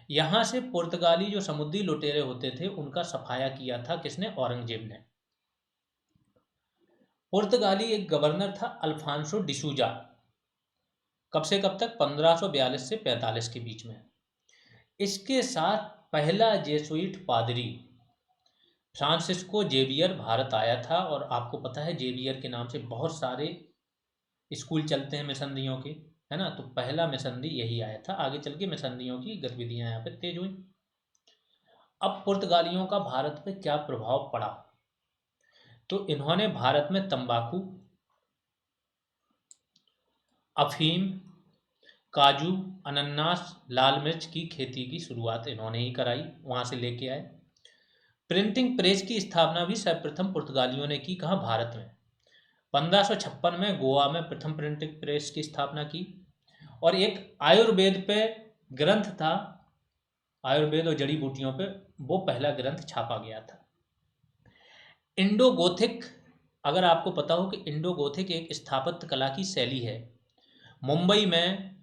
यहाँ से पुर्तगाली जो समुद्री लुटेरे होते थे उनका सफाया किया था किसने, औरंगजेब ने। पुर्तगाली एक गवर्नर था अल्फांसो डिसूजा। कब से कब तक, 1542 से 45 के बीच में। इसके साथ पहला जेसुइट पादरी फ्रांसिस्को जेवियर भारत आया था, और आपको पता है जेवियर के नाम से बहुत सारे स्कूल चलते हैं मिशनरियों के, है ना। तो पहला मिशनरी यही आया था। आगे चल के मिशनरियों की गतिविधियां यहाँ पे तेज हुई। अब पुर्तगालियों का भारत पे क्या प्रभाव पड़ा, तो इन्होंने भारत में तंबाकू, अफीम, काजू, अनन्नास, लाल मिर्च की खेती की शुरुआत इन्होंने ही कराई, वहां से लेके आए। प्रिंटिंग प्रेस की स्थापना भी सर्वप्रथम पुर्तगालियों ने की, कहाँ, भारत में। 1556 में गोवा में प्रथम प्रिंटिंग प्रेस की स्थापना की। और एक आयुर्वेद पे ग्रंथ था, आयुर्वेद और जड़ी बूटियों पे, वो पहला ग्रंथ छापा गया था। इंडो गोथिक, अगर आपको पता हो कि इंडो गोथिक एक स्थापत्य कला की शैली है। मुंबई में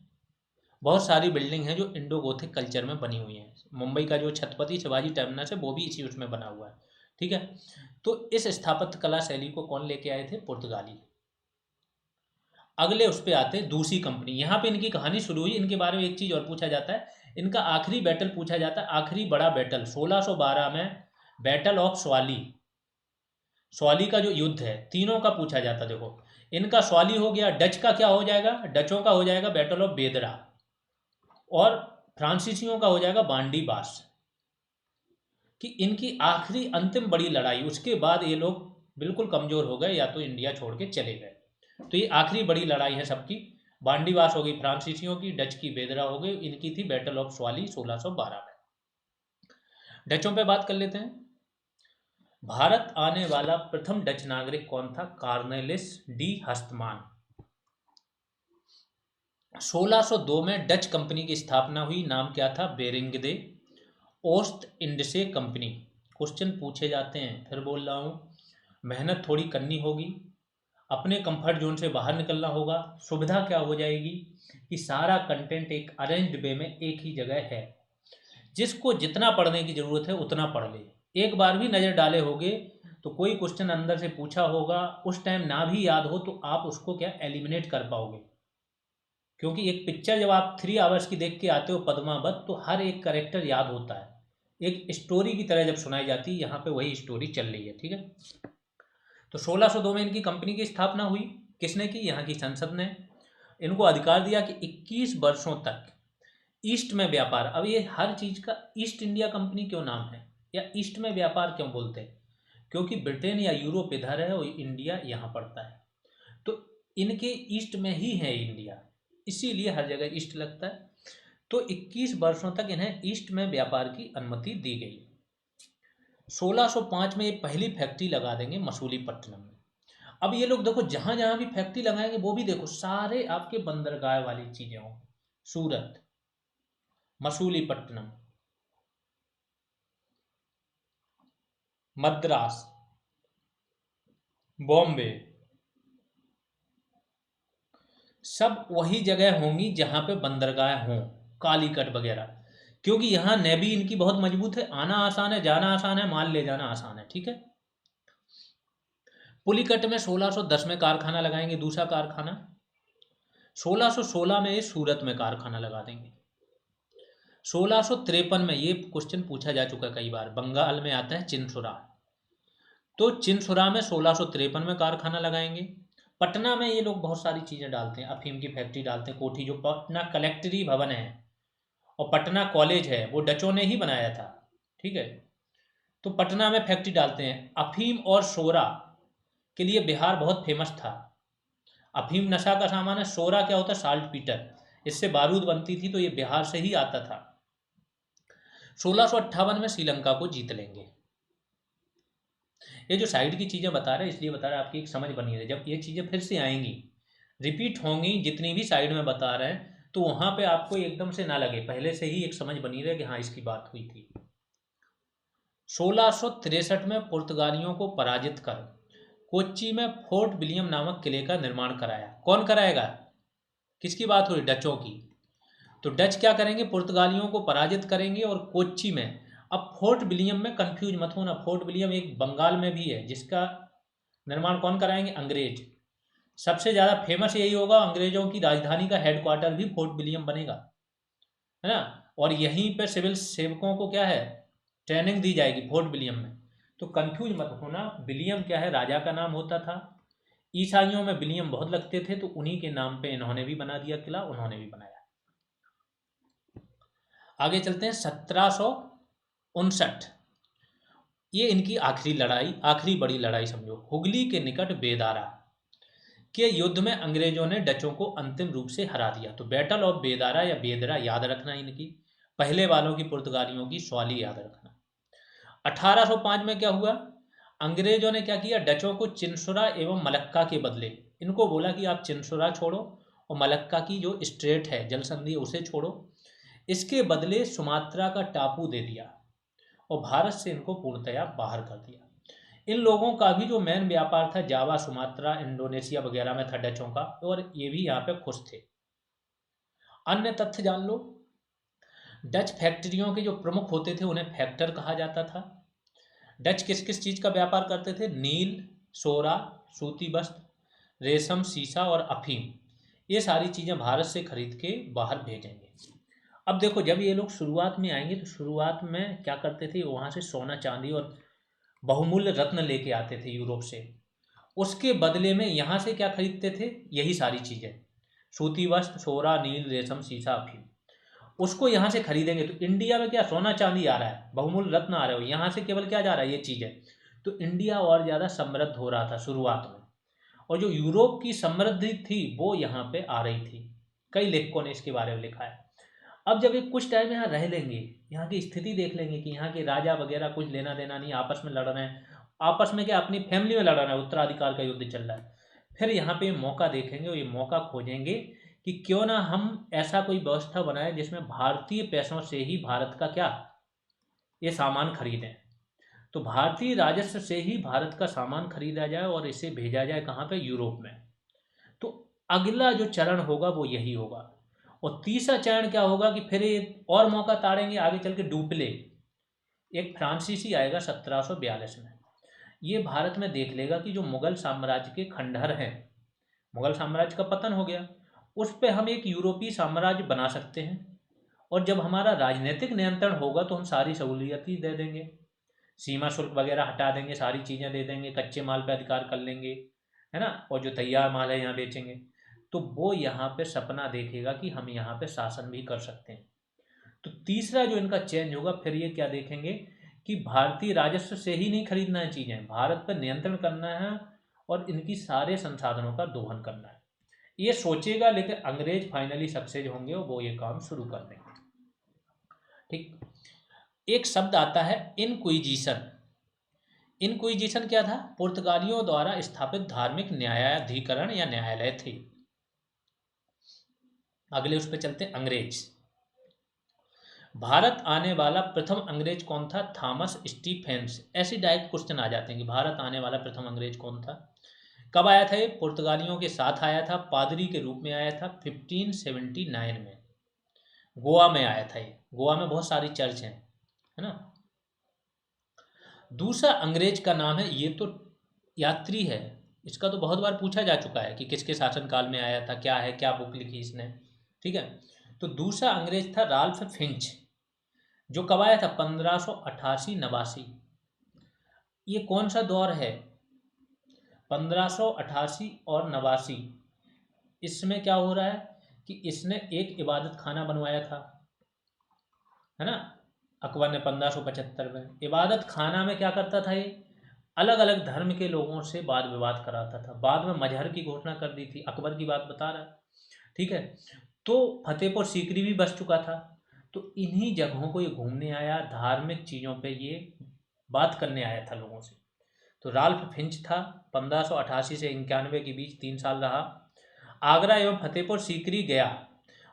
बहुत सारी बिल्डिंग हैं जो इंडो गोथिक कल्चर में बनी हुई हैं। मुंबई का जो छत्रपति शिवाजी टर्मिनस है वो भी इसी उसमें बना हुआ है, ठीक है। तो इस स्थापत्य कला शैली को कौन लेके आए थे, पुर्तगाली। अगले उस पे आते हैं दूसरी कंपनी। यहाँ पे इनकी कहानी शुरू हुई। इनके बारे में एक चीज और पूछा जाता है, इनका आखिरी बैटल पूछा जाता है, आखिरी बड़ा बैटल 1612 में बैटल ऑफ स्वाली, स्वाली का जो युद्ध है, तीनों का पूछा जाता। देखो, इनका स्वाली हो गया, डच का क्या हो जाएगा, डचों का हो जाएगा बैटल ऑफ बेदरा, और फ्रांसीसियों का हो जाएगा बांडी बास। कि इनकी आखिरी अंतिम बड़ी लड़ाई, उसके बाद ये लोग बिल्कुल कमजोर हो गए, या तो इंडिया छोड़ के चले गए। तो ये आखिरी बड़ी लड़ाई है सबकी। बांडीवास हो गई फ्रांसीसियों की, डच की बेदरा हो गई, इनकी थी बैटल ऑफ स्वाली 1612 में। डचों पे बात कर लेते हैं। भारत आने वाला प्रथम डच नागरिक कौन था, कार्नेलिस डी हस्तमान। 1602 में डच कंपनी की स्थापना हुई, नाम क्या था, बेरिंगदे ओस्ट इंडसे कंपनी। क्वेश्चन पूछे जाते हैं, फिर बोल रहा हूँ, मेहनत थोड़ी करनी होगी, अपने कंफर्ट जोन से बाहर निकलना होगा। सुविधा क्या हो जाएगी कि सारा कंटेंट एक अरेंज्ड वे में एक ही जगह है, जिसको जितना पढ़ने की ज़रूरत है उतना पढ़ ले। एक बार भी नज़र डाले होगे तो कोई क्वेश्चन अंदर से पूछा होगा, उस टाइम ना भी याद हो तो आप उसको क्या एलिमिनेट कर पाओगे, क्योंकि एक पिक्चर जब आप 3 आवर्स की देख के आते हो पद्मावत, तो हर एक करेक्टर याद होता है, एक स्टोरी की तरह जब सुनाई जाती है। यहाँ पे वही स्टोरी चल रही है, ठीक है। तो 1602 में इनकी कंपनी की स्थापना हुई। किसने की? यहाँ की संसद ने। इनको अधिकार दिया कि 21 वर्षों तक ईस्ट में व्यापार। अब ये हर चीज का ईस्ट इंडिया कंपनी क्यों नाम है, या ईस्ट में व्यापार क्यों बोलते हैं? क्योंकि ब्रिटेन या यूरोप इधर है और इंडिया यहाँ पड़ता है, तो इनके ईस्ट में ही है इंडिया, इसीलिए हर जगह ईस्ट लगता है। तो 21 वर्षों तक इन्हें ईस्ट में व्यापार की अनुमति दी गई। 1605 में ये पहली फैक्ट्री लगा देंगे मसूलीपट्टनम में। अब ये लोग देखो जहां जहां भी फैक्ट्री लगाएंगे वो भी देखो सारे आपके बंदरगाह वाली चीजें हों। सूरत, मसूलीपट्टनम, मद्रास, बॉम्बे, सब वही जगह होंगी जहां पे बंदरगाह हों, कालीकट वगैरह। क्योंकि यहाँ नेवी इनकी बहुत मजबूत है, आना आसान है, जाना आसान है, माल ले जाना आसान है, ठीक है। पुलिकट में 1610 में कारखाना लगाएंगे, दूसरा कारखाना। 1616 में ये सूरत में कारखाना लगा देंगे। 1653 में, ये क्वेश्चन पूछा जा चुका है कई बार, बंगाल में आता है चिनसुरा, तो चिनसुरा में 1653 में कारखाना लगाएंगे। पटना में ये लोग बहुत सारी चीज़ें डालते हैं, अफीम की फैक्ट्री डालते हैं, कोठी, जो पटना कलेक्ट्री भवन है और पटना कॉलेज है वो डचों ने ही बनाया था, ठीक है। तो पटना में फैक्ट्री डालते हैं। अफीम और सोरा के लिए बिहार बहुत फेमस था। अफीम नशा का सामान है, सोरा क्या होता है? साल्ट पीटर, इससे बारूद बनती थी, तो ये बिहार से ही आता था। 1658 में श्रीलंका को जीत लेंगे। ये जो साइड की चीज़ें बता रहे हैं इसलिए बता रहे हैं, आपकी एक समझ बनी रहे, जब ये चीज़ें फिर से आएंगी, रिपीट होंगी, जितनी भी साइड में बता रहे हैं, तो वहाँ पे आपको एकदम से ना लगे, पहले से ही एक समझ बनी रहे कि हाँ इसकी बात हुई थी। 1663 में पुर्तगालियों को पराजित कर कोच्चि में फोर्ट विलियम नामक किले का निर्माण कराया। कौन कराएगा? किसकी बात हो रही? डचों की। तो डच क्या करेंगे? पुर्तगालियों को पराजित करेंगे और कोच्चि में, अब फोर्ट विलियम में कंफ्यूज मत होना, फोर्ट विलियम एक बंगाल में भी है, जिसका निर्माण कौन कराएंगे? अंग्रेज। सबसे ज़्यादा फेमस यही होगा, अंग्रेजों की राजधानी का हेडक्वार्टर भी फोर्ट विलियम बनेगा, है ना। और यहीं पे सिविल सेवकों को क्या है? ट्रेनिंग दी जाएगी फोर्ट विलियम में। तो कंफ्यूज मत होना, विलियम क्या है? राजा का नाम होता था। ईसाइयों में विलियम बहुत लगते थे, तो उन्हीं के नाम पे इन्होंने भी बना दिया किला, उन्होंने भी बनाया। आगे चलते हैं। 1759, ये इनकी आखिरी लड़ाई, आखिरी बड़ी लड़ाई समझो। हुगली के निकट बेदारा के युद्ध में अंग्रेजों ने डचों को अंतिम रूप से हरा दिया। तो बैटल ऑफ बेदारा या बेदरा याद रखना इनकी, पहले वालों की पुर्तगालियों की सवाली याद रखना। 1805 में क्या हुआ? अंग्रेजों ने क्या किया? डचों को चिनसुरा एवं मलक्का के बदले, इनको बोला कि आप चिनसुरा छोड़ो और मलक्का की जो स्ट्रेट है जल संधि उसे छोड़ो, इसके बदले सुमात्रा का टापू दे दिया और भारत से इनको पूर्णतया बाहर कर दिया। इन लोगों का भी जो मेन व्यापार था जावा, सुमात्रा, इंडोनेशिया वगैरह में था डचों का, और ये भी यहाँ पे खुश थे। अन्य तथ्य जान लो। डच फैक्ट्रियों के जो प्रमुख होते थे उन्हें फैक्टर कहा जाता था। डच किस किस चीज़ का व्यापार करते थे? नील, सोरा, सूती वस्त्र, रेशम, सीसा और अफीम, ये सारी चीज़ें भारत से खरीद के बाहर भेजेंगे। अब देखो जब ये लोग शुरुआत में आएंगे तो शुरुआत में क्या करते थे? वहाँ से सोना, चांदी और बहुमूल्य रत्न लेके आते थे यूरोप से। उसके बदले में यहाँ से क्या खरीदते थे? यही सारी चीज़ें, सूती वस्त्र, सोरा, नील, रेशम, सीसा, अफीम, उसको यहाँ से खरीदेंगे। तो इंडिया में क्या सोना चांदी आ रहा है, बहुमूल्य रत्न आ रहे हो, यहाँ से केवल क्या जा रहा है? ये चीज़ें। तो इंडिया और ज़्यादा समृद्ध हो रहा था शुरुआत में, और जो यूरोप की समृद्धि थी वो यहाँ पे आ रही थी। कई लेखकों ने इसके बारे में लिखा है। अब जब ये कुछ टाइम यहाँ रह लेंगे, यहाँ की स्थिति देख लेंगे कि यहाँ के राजा वगैरह कुछ लेना देना नहीं, आपस में लड़ रहे हैं, आपस में क्या अपनी फैमिली में लड़ रहे हैं, उत्तराधिकार का युद्ध चल रहा है। फिर यहाँ पे मौका देखेंगे और ये मौका खोजेंगे कि क्यों ना हम ऐसा कोई व्यवस्था बनाएं जिसमें भारतीय पैसों से ही भारत का क्या, ये सामान खरीदें। तो भारतीय राजस्व से ही भारत का सामान खरीदा जाए और इसे भेजा जाए कहाँ पे, यूरोप में। तो अगला जो चरण होगा वो यही होगा। और तीसरा चरण क्या होगा कि फिर ये और मौका ताड़ेंगे आगे चल के, डुप्ले एक फ्रांसीसी आएगा 1742 में। ये भारत में देख लेगा कि जो मुगल साम्राज्य के खंडहर हैं, मुगल साम्राज्य का पतन हो गया, उस पे हम एक यूरोपीय साम्राज्य बना सकते हैं। और जब हमारा राजनीतिक नियंत्रण होगा तो हम सारी सहूलियत दे देंगे, सीमा शुल्क वगैरह हटा देंगे, सारी चीज़ें दे देंगे, कच्चे माल पे अधिकार कर लेंगे, है ना, और जो तैयार माल है यहाँ बेचेंगे। तो वो यहाँ पे सपना देखेगा कि हम यहाँ पे शासन भी कर सकते हैं। तो तीसरा जो इनका चेंज होगा, फिर ये क्या देखेंगे कि भारतीय राजस्व से ही नहीं खरीदना है चीज़ें, भारत पर नियंत्रण करना है और इनकी सारे संसाधनों का दोहन करना है। ये सोचेगा, लेकिन अंग्रेज फाइनली सक्सेस होंगे और वो ये काम शुरू कर देंगे। ठीक। एक शब्द आता है इनक्विजिशन। इनक्विजिशन क्या था? पुर्तगालियों द्वारा स्थापित धार्मिक न्यायाधिकरण या न्यायालय थे। अगले उस पर चलते हैं, अंग्रेज। भारत आने वाला प्रथम अंग्रेज कौन था? Thomas Stephens. ऐसे डायरेक्ट क्वेश्चन आ जाते हैं कि भारत आने वाला प्रथम अंग्रेज कौन था। कब आया था ये? पुर्तगालियों के साथ आया था, पादरी के रूप में आया था 1579 में। गोवा में आया था ये। गोवा में बहुत सारी चर्च हैं, है ना। दूसरा अंग्रेज का नाम है, ये तो यात्री है, इसका तो बहुत बार पूछा जा चुका है कि किसके शासनकाल में आया था, क्या है, क्या बुक लिखी इसने। ठीक है। तो दूसरा अंग्रेज था राल्फ फिंच, जो कब आया था? 1588-89। ये कौन सा दौर है? 1588 और 89। इसमें क्या हो रहा है कि इसने एक इबादत खाना बनवाया था, है ना। अकबर ने 1575 में इबादत खाना में क्या करता था ये? अलग अलग धर्म के लोगों से वाद विवाद कराता था। बाद में मजहर की घोषणा कर दी थी, अकबर की बात बता रहा है। ठीक है। तो फतेहपुर सीकरी भी बस चुका था। तो इन्हीं जगहों को ये घूमने आया, धार्मिक चीज़ों पे ये बात करने आया था लोगों से। तो राल्फ फिंच था, 1588 से 91 के बीच 3 साल रहा। आगरा एवं फतेहपुर सीकरी गया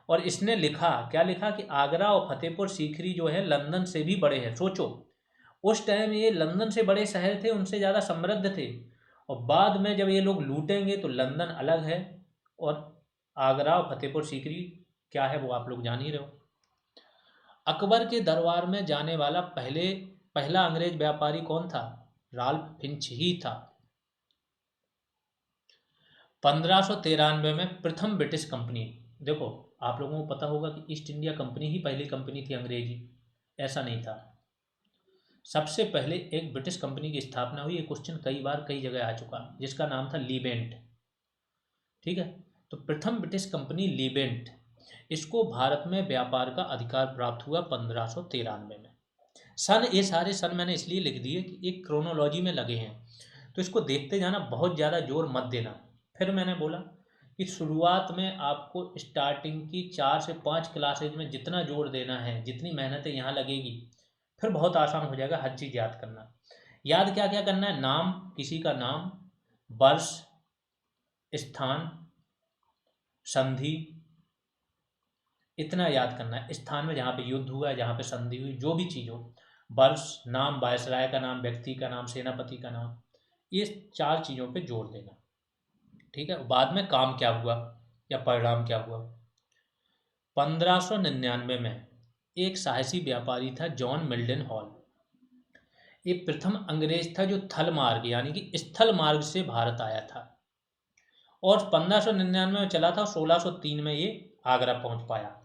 और इसने लिखा, क्या लिखा कि आगरा और फतेहपुर सीकरी जो है लंदन से भी बड़े हैं। सोचो, उस टाइम ये लंदन से बड़े शहर थे, उनसे ज़्यादा समृद्ध थे। और बाद में जब ये लोग लूटेंगे तो लंदन अलग है और आगरा और फतेहपुर सीकरी क्या है वो आप लोग जान ही रहे हो। अकबर के दरबार में जाने वाला पहला अंग्रेज व्यापारी कौन था? राल्फ फिंच ही था। 1593 में प्रथम ब्रिटिश कंपनी, देखो आप लोगों को पता होगा कि ईस्ट इंडिया कंपनी ही पहली कंपनी थी अंग्रेजी, ऐसा नहीं था। सबसे पहले एक ब्रिटिश कंपनी की स्थापना हुई। ये क्वेश्चन कई बार कई जगह आ चुका, जिसका नाम था लीबेंट। ठीक है। तो प्रथम ब्रिटिश कंपनी लीबेंट, इसको भारत में व्यापार का अधिकार प्राप्त हुआ 1593 में। सन, ये सारे सन मैंने इसलिए लिख दिए कि एक क्रोनोलॉजी में लगे हैं, तो इसको देखते जाना, बहुत ज़्यादा जोर मत देना। फिर मैंने बोला कि शुरुआत में आपको स्टार्टिंग की 4 से 5 क्लासेज में जितना जोर देना है, जितनी मेहनतें यहाँ लगेगी, फिर बहुत आसान हो जाएगा हर चीज़ याद करना। याद क्या क्या करना है? नाम, किसी का नाम, वर्ष, स्थान, संधि, इतना याद करना है। स्थान में जहाँ पे युद्ध हुआ है, जहाँ पे संधि हुई, जो भी चीज़ हो, वर्ष, नाम, वायसराय का नाम, व्यक्ति का नाम, सेनापति का नाम, ये 4 चीज़ों पे जोर देना। ठीक है। बाद में काम क्या हुआ या परिणाम क्या हुआ। 1599 में एक साहसी व्यापारी था जॉन मिल्डन हॉल। ये प्रथम अंग्रेज था जो थल मार्ग यानी कि स्थल मार्ग से भारत आया था और 1599 में चला था, 1603 में ये आगरा पहुंच पाया।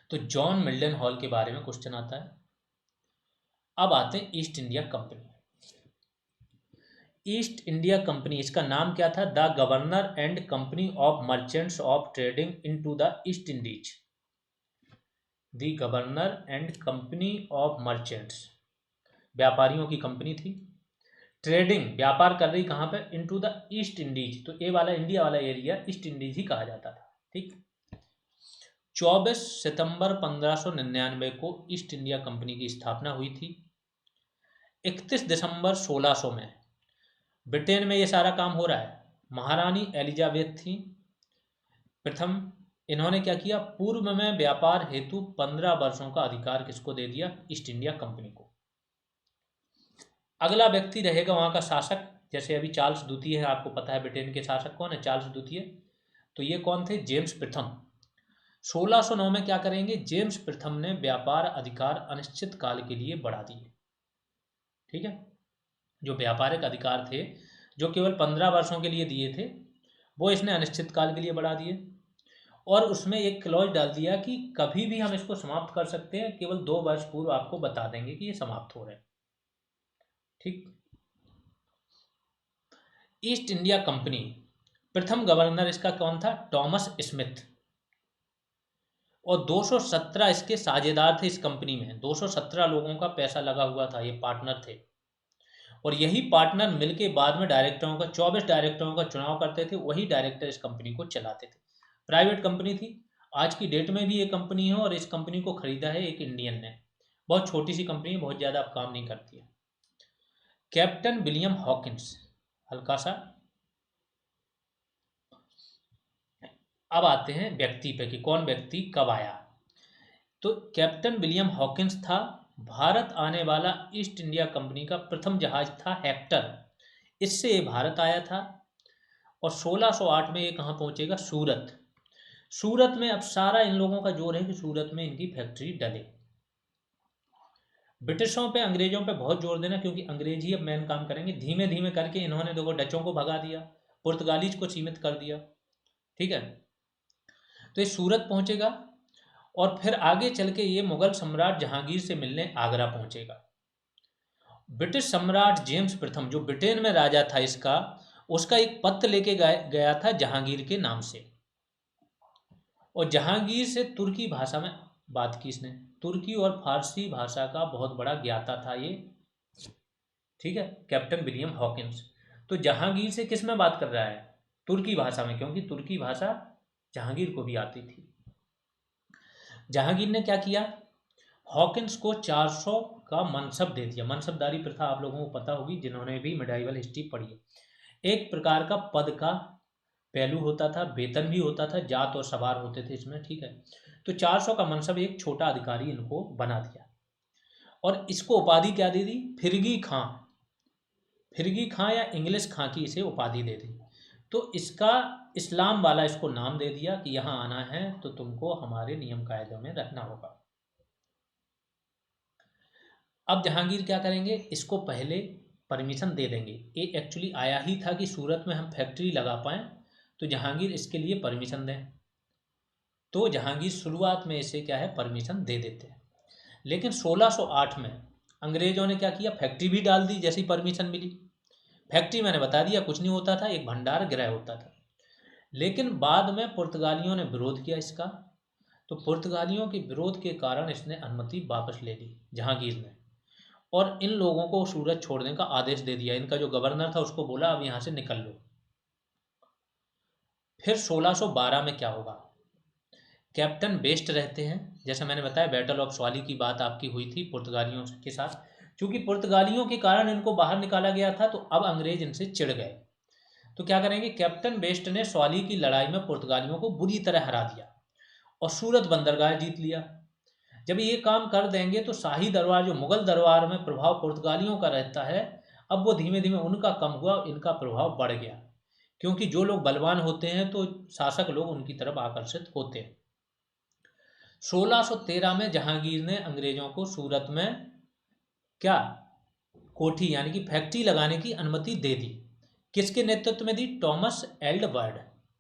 तो जॉन मिल्डन हॉल के बारे में क्वेश्चन आता है। अब आते हैं east India company. East India company, इसका नाम क्या था? The governor and company of merchants of trading into the east Indies. The governor and company of merchants, व्यापारियों की कंपनी थी। ट्रेडिंग, व्यापार कर रही कहाँ पे? Into the east Indies. तो ए वाला इंडिया वाला एरिया ईस्ट इंडीज ही कहा जाता था। ठीक। 24 सितंबर 1599 को ईस्ट इंडिया कंपनी की स्थापना हुई थी। 31 दिसंबर 1600 में ब्रिटेन में ये सारा काम हो रहा है। महारानी एलिजाबेथ थी प्रथम। इन्होंने क्या किया? पूर्व में व्यापार हेतु 15 वर्षों का अधिकार किसको दे दिया? ईस्ट इंडिया कंपनी को। अगला व्यक्ति रहेगा वहाँ का शासक, जैसे अभी चार्ल्स द्वितीय है, आपको पता है ब्रिटेन के शासक कौन है, चार्ल्स द्वितीय। तो ये कौन थे, जेम्स प्रथम। 1609 में क्या करेंगे, जेम्स प्रथम ने व्यापार अधिकार अनिश्चित काल के लिए बढ़ा दिए। ठीक है, जो व्यापारिक अधिकार थे जो केवल 15 वर्षों के लिए दिए थे, वो इसने अनिश्चित काल के लिए बढ़ा दिए। और उसमें एक क्लॉज डाल दिया कि कभी भी हम इसको समाप्त कर सकते हैं, केवल 2 वर्ष पूर्व आपको बता देंगे कि ये समाप्त हो रहे हैं। ठीक। ईस्ट इंडिया कंपनी, प्रथम गवर्नर इसका कौन था, टॉमस स्मिथ। और 217 इसके साझेदार थे इस कंपनी में, 217 लोगों का पैसा लगा हुआ था, ये पार्टनर थे। और यही पार्टनर मिलके बाद में डायरेक्टरों का 24 डायरेक्टरों का चुनाव करते थे, वही डायरेक्टर इस कंपनी को चलाते थे। प्राइवेट कंपनी थी, आज की डेट में भी ये कंपनी है, और इस कंपनी को खरीदा है एक इंडियन ने। बहुत छोटी सी कंपनी है, बहुत ज़्यादा अब काम नहीं करती है। कैप्टन विलियम हॉकिंस, हल्का सा। अब आते हैं व्यक्ति पे कि कौन व्यक्ति कब आया। तो कैप्टन विलियम हॉकिंस था भारत आने वाला ईस्ट इंडिया कंपनी का प्रथम जहाज था हेक्टर, इससे ये भारत आया था। और 1608 में ये कहाँ पहुंचेगा, सूरत। सूरत में अब सारा इन लोगों का जोर है कि सूरत में इनकी फैक्ट्री डले। ब्रिटिशों पे अंग्रेजों पे बहुत जोर देना, क्योंकि अंग्रेज ही अब मेन काम करेंगे। धीमे धीमे करके इन्होंने देखो डचों को भगा दिया, पुर्तगालीज को सीमित कर दिया। ठीक है, तो ये सूरत पहुंचेगा और फिर आगे चल के ये मुगल सम्राट जहांगीर से मिलने आगरा पहुंचेगा। ब्रिटिश सम्राट जेम्स प्रथम जो ब्रिटेन में राजा था इसका, उसका एक पत्र लेके गया था जहांगीर के नाम से। और जहांगीर से तुर्की भाषा में बात की इसने। तुर्की और फारसी भाषा का बहुत बड़ा ज्ञाता था ये। ठीक है, कैप्टन विलियम हॉकिंस। तो जहांगीर से किस में बात कर रहा है, तुर्की भाषा में, क्योंकि तुर्की भाषा जहांगीर को भी आती थी। जहांगीर ने क्या किया, हॉकिंस को 400 का मनसब दे दिया। मनसबदारी प्रथा आप लोगों को पता होगी जिन्होंने भी मेडाइवल हिस्ट्री पढ़ी है। एक प्रकार का पद का पहलू होता था, वेतन भी होता था, जात और सवार होते थे इसमें। ठीक है, तो 400 का मनसब, एक छोटा अधिकारी इनको बना दिया। और इसको उपाधि क्या दे दी, फिरगी खां। फिरगी खां या इंग्लिश खां की इसे उपाधि दे दी। तो इसका इस्लाम वाला इसको नाम दे दिया कि यहाँ आना है तो तुमको हमारे नियम कायदों में रहना होगा। अब जहांगीर क्या करेंगे, इसको पहले परमिशन दे देंगे। ये एक्चुअली आया ही था कि सूरत में हम फैक्ट्री लगा पाएँ, तो जहांगीर इसके लिए परमिशन दें। तो जहांगीर शुरुआत में इसे क्या है, परमिशन दे देते हैं। लेकिन 1608 में अंग्रेजों ने क्या किया, फैक्ट्री भी डाल दी जैसी परमिशन मिली। फैक्ट्री मैंने बता दिया कुछ नहीं होता था, एक भंडार गृह होता था। लेकिन बाद में पुर्तगालियों ने विरोध किया इसका। तो पुर्तगालियों के विरोध के कारण इसने अनुमति वापस ले ली जहांगीर ने, और इन लोगों को सूरत छोड़ने का आदेश दे दिया। इनका जो गवर्नर था उसको बोला अब यहाँ से निकल लो। फिर 1612 में क्या होगा, कैप्टन बेस्ट रहते हैं, जैसा मैंने बताया बैटल ऑफ स्वाली की बात आपकी हुई थी पुर्तगालियों के साथ। क्योंकि पुर्तगालियों के कारण इनको बाहर निकाला गया था, तो अब अंग्रेज इनसे चिढ़ गए। तो क्या करेंगे, कैप्टन बेस्ट ने स्वाली की लड़ाई में पुर्तगालियों को बुरी तरह हरा दिया और सूरत बंदरगाह जीत लिया। जब ये काम कर देंगे तो शाही दरबार, जो मुगल दरबार में प्रभाव पुर्तगालियों का रहता है, अब वो धीमे धीमे उनका कम हुआ, इनका प्रभाव बढ़ गया। क्योंकि जो लोग बलवान होते हैं तो शासक लोग उनकी तरफ आकर्षित होते हैं। 1613 में जहांगीर ने अंग्रेजों को सूरत में क्या, कोठी यानी कि फैक्ट्री लगाने की अनुमति दे दी। किसके नेतृत्व में दी, टॉमस एल्डवर्ड।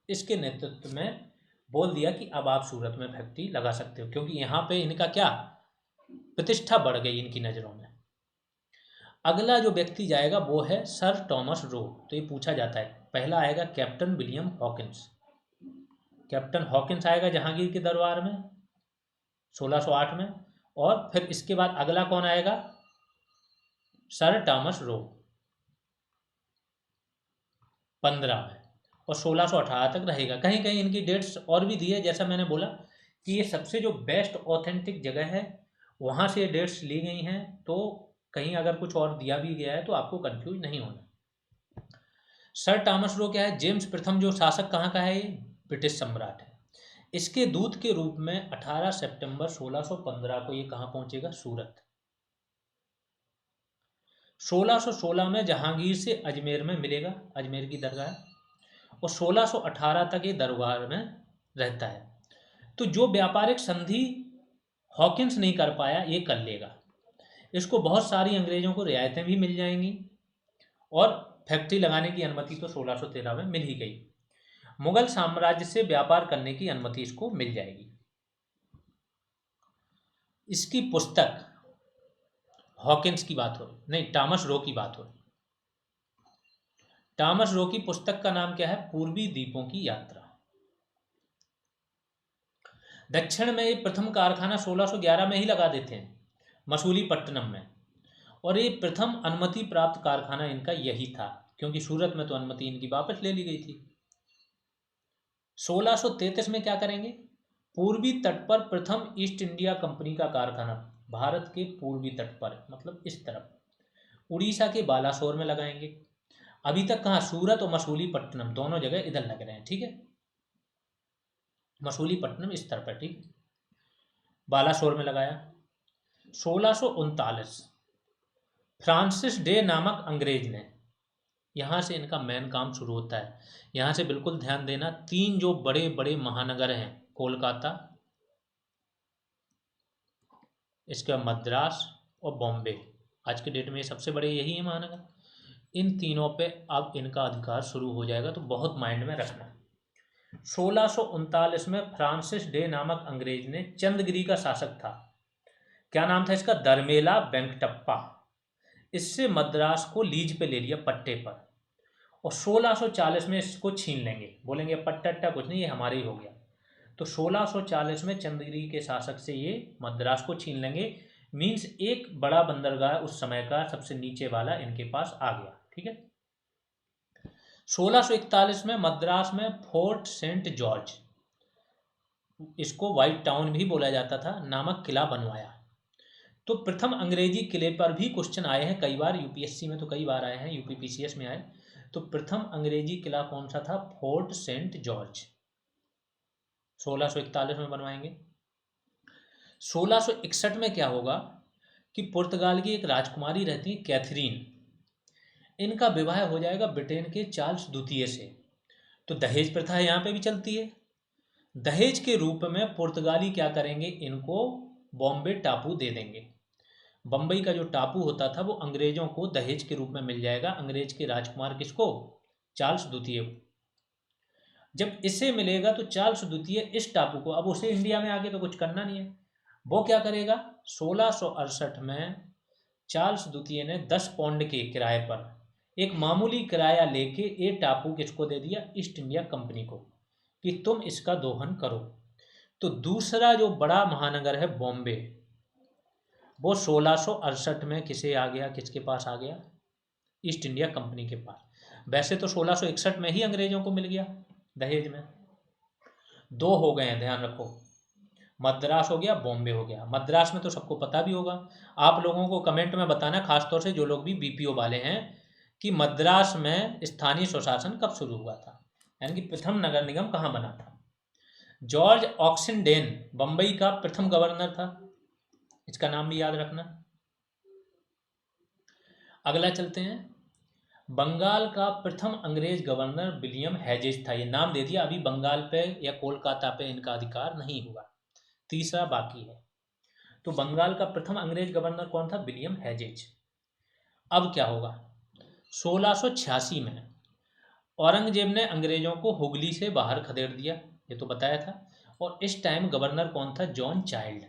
इसके नेतृत्व में बोल दिया कि अब आप सूरत में फैक्ट्री लगा सकते हो, क्योंकि यहाँ पे इनका क्या, प्रतिष्ठा बढ़ गई इनकी नज़रों में। अगला जो व्यक्ति जाएगा वो है सर टॉमस रो। तो ये पूछा जाता है, पहला आएगा captain William Hawkins. Captain Hawkins आएगा जहांगीर के दरबार में 1608 में। और फिर इसके बाद अगला कौन आएगा, सर टॉमस रो 15 में। और 1618 तक रहेगा। कहीं कहीं इनकी डेट्स और भी दी है, जैसा मैंने बोला कि ये सबसे जो बेस्ट ऑथेंटिक जगह है वहाँ से ये डेट्स ली गई हैं। तो कहीं अगर कुछ और दिया भी गया है तो आपको कंफ्यूज नहीं होना। सर टॉमस रो क्या है, जेम्स प्रथम जो शासक कहाँ का है, ये ब्रिटिश सम्राट है। इसके दूत के रूप में 18 सितंबर 1615 को ये कहाँ पहुंचेगा, सूरत। 1616 में जहांगीर से अजमेर में मिलेगा, अजमेर की दरगाह है, और 1618 तक ये दरबार में रहता है। तो जो व्यापारिक संधि हॉकिंस नहीं कर पाया ये कर लेगा। इसको बहुत सारी अंग्रेजों को रियायतें भी मिल जाएंगी और फैक्ट्री लगाने की अनुमति तो 1613 में मिल ही गई। मुगल साम्राज्य से व्यापार करने की अनुमति इसको मिल जाएगी। इसकी पुस्तक हॉकिंस की बात हो रही, नहीं, टॉमस रो की बात हो रही। टॉमस रो की पुस्तक का नाम क्या है? पूर्वी द्वीपों की यात्रा। दक्षिण में ये प्रथम कारखाना 1611 में ही लगा देते हैं, मसूलीपट्टनम में, और ये प्रथम अनुमति प्राप्त कारखाना इनका यही था, क्योंकि सूरत में तो अनुमति इनकी वापस ले ली गई थी। 1633 में क्या करेंगे? पूर्वी तट पर प्रथम ईस्ट इंडिया कंपनी का कारखाना, भारत के पूर्वी तट पर, मतलब इस तरफ उड़ीसा के बालासोर में लगाएंगे। अभी तक कहाँ? सूरत और मसूलीपट्टनम दोनों जगह इधर लग रहे हैं, ठीक है। मसूलीपट्टनम इस तरफ है, ठीक। बालासोर में लगाया। 1639 फ्रांसिस डे नामक अंग्रेज ने, यहाँ से इनका मेन काम शुरू होता है। यहाँ से बिल्कुल ध्यान देना, तीन जो बड़े बड़े महानगर हैं, कोलकाता, इसके बाद मद्रास और बॉम्बे, आज के डेट में सबसे बड़े यही है महानगर। इन तीनों पे अब इनका अधिकार शुरू हो जाएगा, तो बहुत माइंड में रखना। 1639 में फ्रांसिस डे नामक अंग्रेज ने, चंदगिरी का शासक था, क्या नाम था इसका? दरमेला वेंकटप्पा, इससे मद्रास को लीज पे ले लिया, पट्टे पर, और 1640 में इसको छीन लेंगे। बोलेंगे पट्टा अट्टा कुछ नहीं, ये हमारे ही हो गया। तो 1640 में चंदगिरी के शासक से ये मद्रास को छीन लेंगे। मीन्स एक बड़ा बंदरगाह उस समय का सबसे नीचे वाला इनके पास आ गया, ठीक है। 1641 में मद्रास में फोर्ट सेंट जॉर्ज, इसको व्हाइट टाउन भी बोला जाता था, नामक किला बनवाया। तो प्रथम अंग्रेजी किले पर भी क्वेश्चन आए हैं कई बार, यूपीएससी में तो कई बार आए हैं, यूपीपीसीएस में आए। तो प्रथम अंग्रेजी किला कौन सा था? फोर्ट सेंट जॉर्ज, 1641 में बनवाएंगे। 1661 में क्या होगा कि पुर्तगाल की एक राजकुमारी रहती है कैथरीन, इनका विवाह हो जाएगा ब्रिटेन के चार्ल्स द्वितीय से। तो दहेज प्रथा यहाँ पे भी चलती है। दहेज के रूप में पुर्तगाली क्या करेंगे? इनको बॉम्बे टापू दे देंगे। बम्बई का जो टापू होता था वो अंग्रेजों को दहेज के रूप में मिल जाएगा। अंग्रेज के राजकुमार किसको? चार्ल्स द्वितीय को। जब इसे मिलेगा तो चार्ल्स द्वितीय इस टापू को, अब उसे इंडिया में आके तो कुछ करना नहीं है, वो क्या करेगा? 1668 में चार्ल्स द्वितीय ने 10 पाउंड के किराए पर एक मामूली किराया लेके ये टापू किसको दे दिया? ईस्ट इंडिया कंपनी को, कि तुम इसका दोहन करो। तो दूसरा जो बड़ा महानगर है बॉम्बे, वो 1668 में किसे आ गया? किसके पास आ गया? ईस्ट इंडिया कंपनी के पास। वैसे तो 1661 में ही अंग्रेजों को मिल गया दहेज में। दो हो गए हैं, ध्यान रखो, मद्रास हो गया, बॉम्बे हो गया। मद्रास में तो सबको पता भी होगा, आप लोगों को कमेंट में बताना, खासतौर से जो लोग भी बीपीओ वाले हैं, कि मद्रास में स्थानीय स्वशासन कब शुरू हुआ था, यानी कि प्रथम नगर निगम कहाँ बना था। जॉर्ज ऑक्सिनडेन बम्बई का प्रथम गवर्नर था, इसका नाम भी याद रखना। अगला चलते हैं, बंगाल का प्रथम अंग्रेज गवर्नर विलियम हेजेज था। ये नाम दे दिया, अभी बंगाल पे या कोलकाता पे इनका अधिकार नहीं हुआ, तीसरा बाकी है। तो बंगाल का प्रथम अंग्रेज गवर्नर कौन था? William hedges. अब क्या होगा? 1686 में औरंगजेब ने अंग्रेजों को हुगली से बाहर खदेड़ दिया, ये तो बताया था। और इस टाइम गवर्नर कौन था? John child.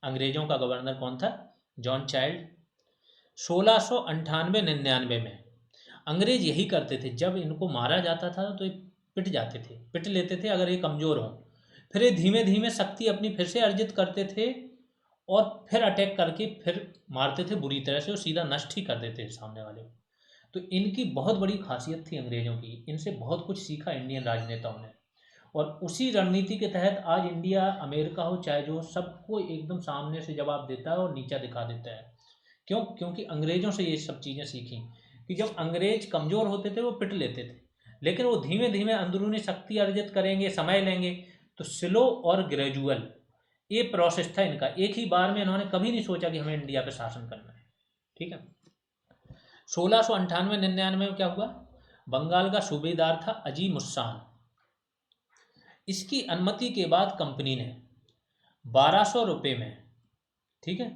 अंग्रेजों का गवर्नर कौन था? John child. 1698-99 में अंग्रेज यही करते थे, जब इनको मारा जाता था तो ये पिट जाते थे, पिट लेते थे अगर ये कमज़ोर हों, फिर ये धीमे धीमे शक्ति अपनी फिर से अर्जित करते थे और फिर अटैक करके फिर मारते थे बुरी तरह से और सीधा नष्ट ही कर देते थे सामने वाले को। तो इनकी बहुत बड़ी खासियत थी अंग्रेज़ों की, इनसे बहुत कुछ सीखा इंडियन राजनेताओं ने, और उसी रणनीति के तहत आज इंडिया, अमेरिका हो चाहे जो, सबको एकदम सामने से जवाब देता है और नीचा दिखा देता है। क्यों? क्योंकि अंग्रेज़ों से ये सब चीज़ें सीखी कि जब अंग्रेज कमज़ोर होते थे वो पिट लेते थे, लेकिन वो धीमे धीमे अंदरूनी शक्ति अर्जित करेंगे, समय लेंगे। तो स्लो और ग्रेजुअल ये प्रोसेस था इनका, एक ही बार में इन्होंने कभी नहीं सोचा कि हमें इंडिया पे शासन करना है, ठीक है। 1698-99 में क्या हुआ, बंगाल का सूबेदार था अजीम उस्सान। इसकी अनुमति के बाद कंपनी ने 1200 रुपये में, ठीक है,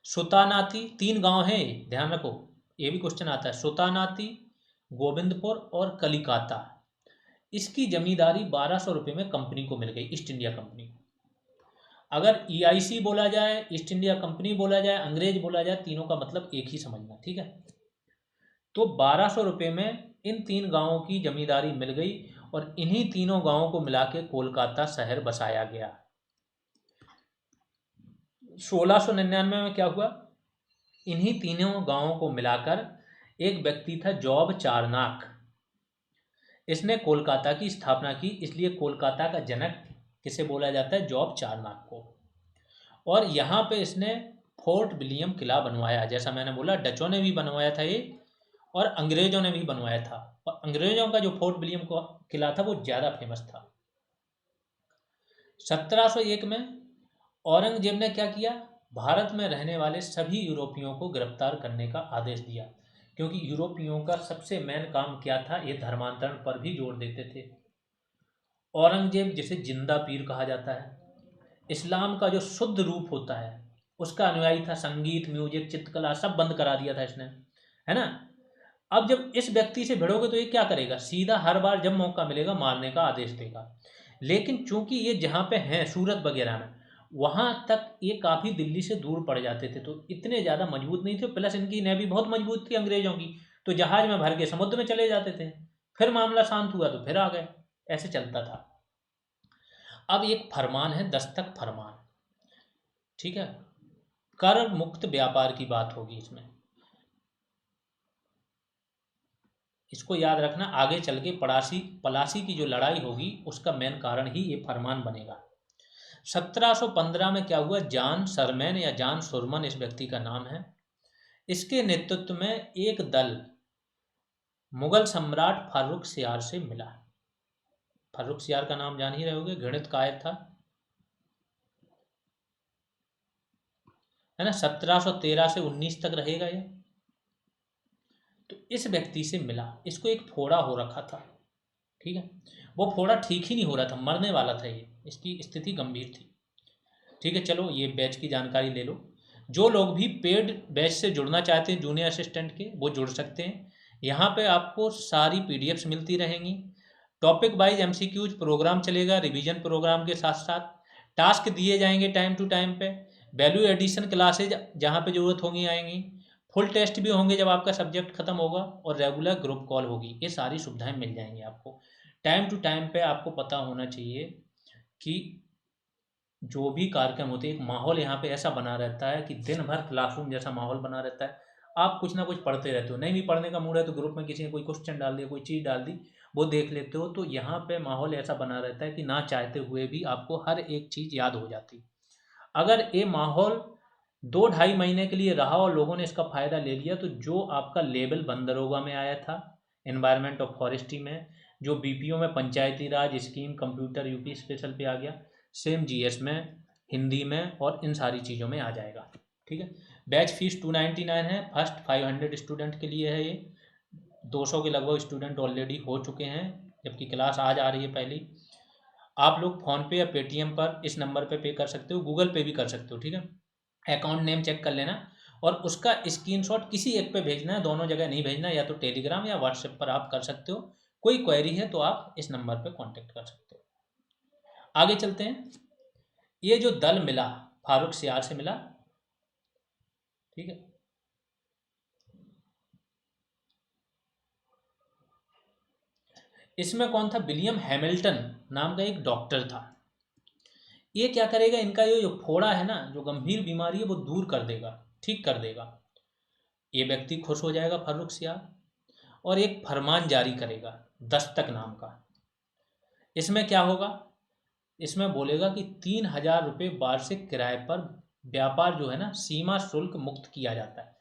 सुतानाती, 3 गांव हैं ये, ध्यान रखो, ये भी क्वेश्चन आता है, सुतानाती, गोविंदपुर और कलिकाता, इसकी जमींदारी 1200 रुपये में कंपनी को मिल गई, ईस्ट इंडिया कंपनी। अगर ईआईसी बोला जाए, ईस्ट इंडिया कंपनी बोला जाए, अंग्रेज बोला जाए, तीनों का मतलब एक ही समझना, ठीक है। तो 1200 रुपये में इन 3 गांवों की जमींदारी मिल गई और इन्हीं तीनों गांवों को मिला के कोलकाता शहर बसाया गया। 1699 में क्या हुआ, इन्हीं तीनों गांवों को मिलाकर एक व्यक्ति था जॉब चारनाक, इसने कोलकाता की स्थापना की, इसलिए कोलकाता का जनक किसे बोला जाता है, जॉब चारनाक को। और यहाँ पे इसने फोर्ट विलियम किला बनवाया, जैसा मैंने बोला डचों ने भी बनवाया था ये और अंग्रेजों ने भी बनवाया था, और अंग्रेजों का जो फोर्ट विलियम का किला था वो ज़्यादा फेमस था। 1701 में औरंगजेब ने क्या किया, भारत में रहने वाले सभी यूरोपियों को गिरफ्तार करने का आदेश दिया, क्योंकि यूरोपियों का सबसे मेन काम क्या था, ये धर्मांतरण पर भी जोर देते थे। औरंगजेब, जिसे जिंदा पीर कहा जाता है, इस्लाम का जो शुद्ध रूप होता है उसका अनुयायी था, संगीत, म्यूजिक, चित्रकला सब बंद करा दिया था इसने, है ना। अब जब इस व्यक्ति से भिड़ोगे तो ये क्या करेगा, सीधा हर बार जब मौका मिलेगा मारने का आदेश देगा। लेकिन चूंकि ये जहाँ पे हैं सूरत वगैरह में, वहाँ तक ये काफ़ी दिल्ली से दूर पड़ जाते थे, तो इतने ज़्यादा मजबूत नहीं थे, प्लस इनकी नेवी बहुत मजबूत थी अंग्रेजों की, तो जहाज में भर के समुद्र में चले जाते थे, फिर मामला शांत हुआ तो फिर आ गए, ऐसे चलता था। अब एक फरमान है, दस्तक फरमान, ठीक है, कर मुक्त व्यापार की बात होगी इसमें, इसको याद रखना, आगे चल के पलासी की जो लड़ाई होगी उसका मेन कारण ही ये फरमान बनेगा। 1715 में क्या हुआ, जॉन सरमैन या जॉन सुरमन इस व्यक्ति का नाम है, इसके नेतृत्व में एक दल मुगल सम्राट फारूक सियार से मिला। फारूक सियार का नाम जान ही रहे होगे, घृणित कायर था, है ना, 1713 से 19 तक रहेगा ये। तो इस व्यक्ति से मिला, इसको एक फोड़ा हो रखा था, ठीक है, वो फोड़ा ठीक ही नहीं हो रहा था, मरने वाला था ये, इसकी स्थिति गंभीर थी, ठीक है। चलो ये बैच की जानकारी ले लो, जो लोग भी पेड बैच से जुड़ना चाहते हैं जूनियर असिस्टेंट के, वो जुड़ सकते हैं। यहाँ पे आपको सारी पीडीएफ्स मिलती रहेंगी, टॉपिक वाइज एमसीक्यूज प्रोग्राम चलेगा, रिवीजन प्रोग्राम के साथ साथ टास्क दिए जाएंगे टाइम टू टाइम पे, वैल्यू एडिशन क्लासेज जहाँ पे ज़रूरत होंगी आएंगी, फुल टेस्ट भी होंगे जब आपका सब्जेक्ट खत्म होगा, और रेगुलर ग्रुप कॉल होगी, ये सारी सुविधाएं मिल जाएंगी आपको। टाइम टू टाइम पे आपको पता होना चाहिए कि जो भी कार्यक्रम होते हैं, एक माहौल यहाँ पे ऐसा बना रहता है कि दिन भर क्लासरूम जैसा माहौल बना रहता है, आप कुछ ना कुछ पढ़ते रहते हो, नहीं भी पढ़ने का मूड है तो ग्रुप में किसी ने कोई क्वेश्चन डाल दिया, कोई चीज़ डाल दी, वो देख लेते हो, तो यहाँ पे माहौल ऐसा बना रहता है कि ना चाहते हुए भी आपको हर एक चीज़ याद हो जाती। अगर ये माहौल 2-2.5 महीने के लिए रहा और लोगों ने इसका फ़ायदा ले लिया, तो जो आपका लेवल बंदरोगा में आया था, एनवायरनमेंट ऑफ फॉरेस्ट्री में, जो बीपीओ में पंचायती राज स्कीम कंप्यूटर यूपी स्पेशल पे आ गया, सेम जीएस में, हिंदी में और इन सारी चीज़ों में आ जाएगा, ठीक है। बैच फीस 299 है, फर्स्ट 500 स्टूडेंट के लिए है ये, 200 के लगभग स्टूडेंट ऑलरेडी हो चुके हैं, जबकि क्लास आज आ रही है पहली। आप लोग फ़ोनपे या पेटीएम पर इस नंबर पे पे कर सकते हो, गूगल पे भी कर सकते हो, ठीक है। अकाउंट नेम चेक कर लेना और उसका स्क्रीनशॉट किसी एक पे भेजना है, दोनों जगह नहीं भेजना, या तो टेलीग्राम या व्हाट्सएप पर आप कर सकते हो। कोई क्वेरी है तो आप इस नंबर पे कांटेक्ट कर सकते हो। आगे चलते हैं, ये जो दल मिला फारूक सियार से मिला, ठीक है, इसमें कौन था, विलियम हैमिल्टन नाम का एक डॉक्टर था। ये क्या करेगा, इनका ये जो फोड़ा है ना, जो गंभीर बीमारी है वो दूर कर देगा, ठीक कर देगा। ये व्यक्ति खुश हो जाएगा फारूक सियार, और एक फरमान जारी करेगा दस्तक नाम का। इसमें क्या होगा, इसमें बोलेगा कि 3,000 रुपये वार्षिक किराए पर व्यापार जो है ना सीमा शुल्क मुक्त किया जाता है।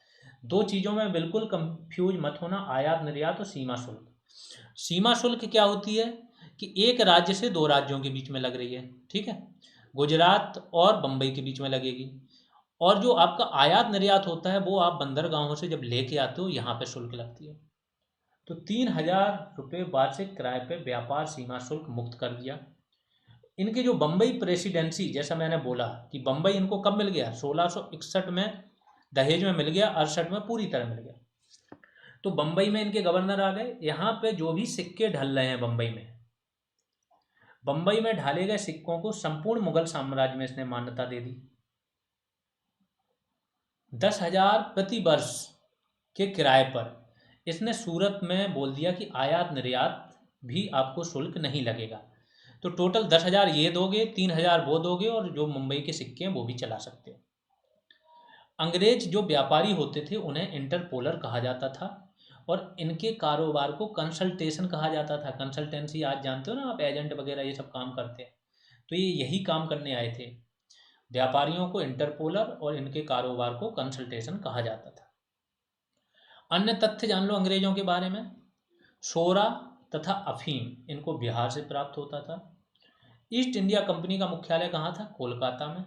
2 चीज़ों में बिल्कुल कंफ्यूज मत होना, आयात निर्यात और सीमा शुल्क। सीमा शुल्क क्या होती है कि एक राज्य से 2 राज्यों के बीच में लग रही है, ठीक है, गुजरात और बम्बई के बीच में लगेगी, और जो आपका आयात निर्यात होता है वो आप बंदरगाहों से जब लेके आते हो यहाँ पे शुल्क लगती है। तो 3,000 रुपये वार्षिक किराए पे व्यापार सीमा शुल्क मुक्त कर दिया। इनके जो बम्बई प्रेसिडेंसी, जैसा मैंने बोला कि बम्बई इनको कब मिल गया, 1661 में दहेज में मिल गया, 68 में पूरी तरह मिल गया। तो बम्बई में इनके गवर्नर आ गए। यहाँ पे जो भी सिक्के ढल रहे हैं बम्बई में ढाले गए सिक्कों को संपूर्ण मुगल साम्राज्य में इसने मान्यता दे दी। 10,000 प्रति वर्ष के किराए पर इसने सूरत में बोल दिया कि आयात निर्यात भी आपको शुल्क नहीं लगेगा। तो टोटल 10,000 ये दोगे, 3,000 वो दोगे, और जो मुंबई के सिक्के हैं वो भी चला सकते हो। अंग्रेज जो व्यापारी होते थे उन्हें इंटरपोलर कहा जाता था, और इनके कारोबार को कंसल्टेशन कहा जाता था। कंसल्टेंसी आज जानते हो ना आप, एजेंट वगैरह ये सब काम करते हैं। तो ये यही काम करने आए थे। व्यापारियों को इंटरपोलर और इनके कारोबार को कंसल्टेशन कहा जाता था। अन्य तथ्य जान लो अंग्रेजों के बारे में। सोरा तथा अफीम इनको बिहार से प्राप्त होता था। ईस्ट इंडिया कंपनी का मुख्यालय कहाँ था? कोलकाता में।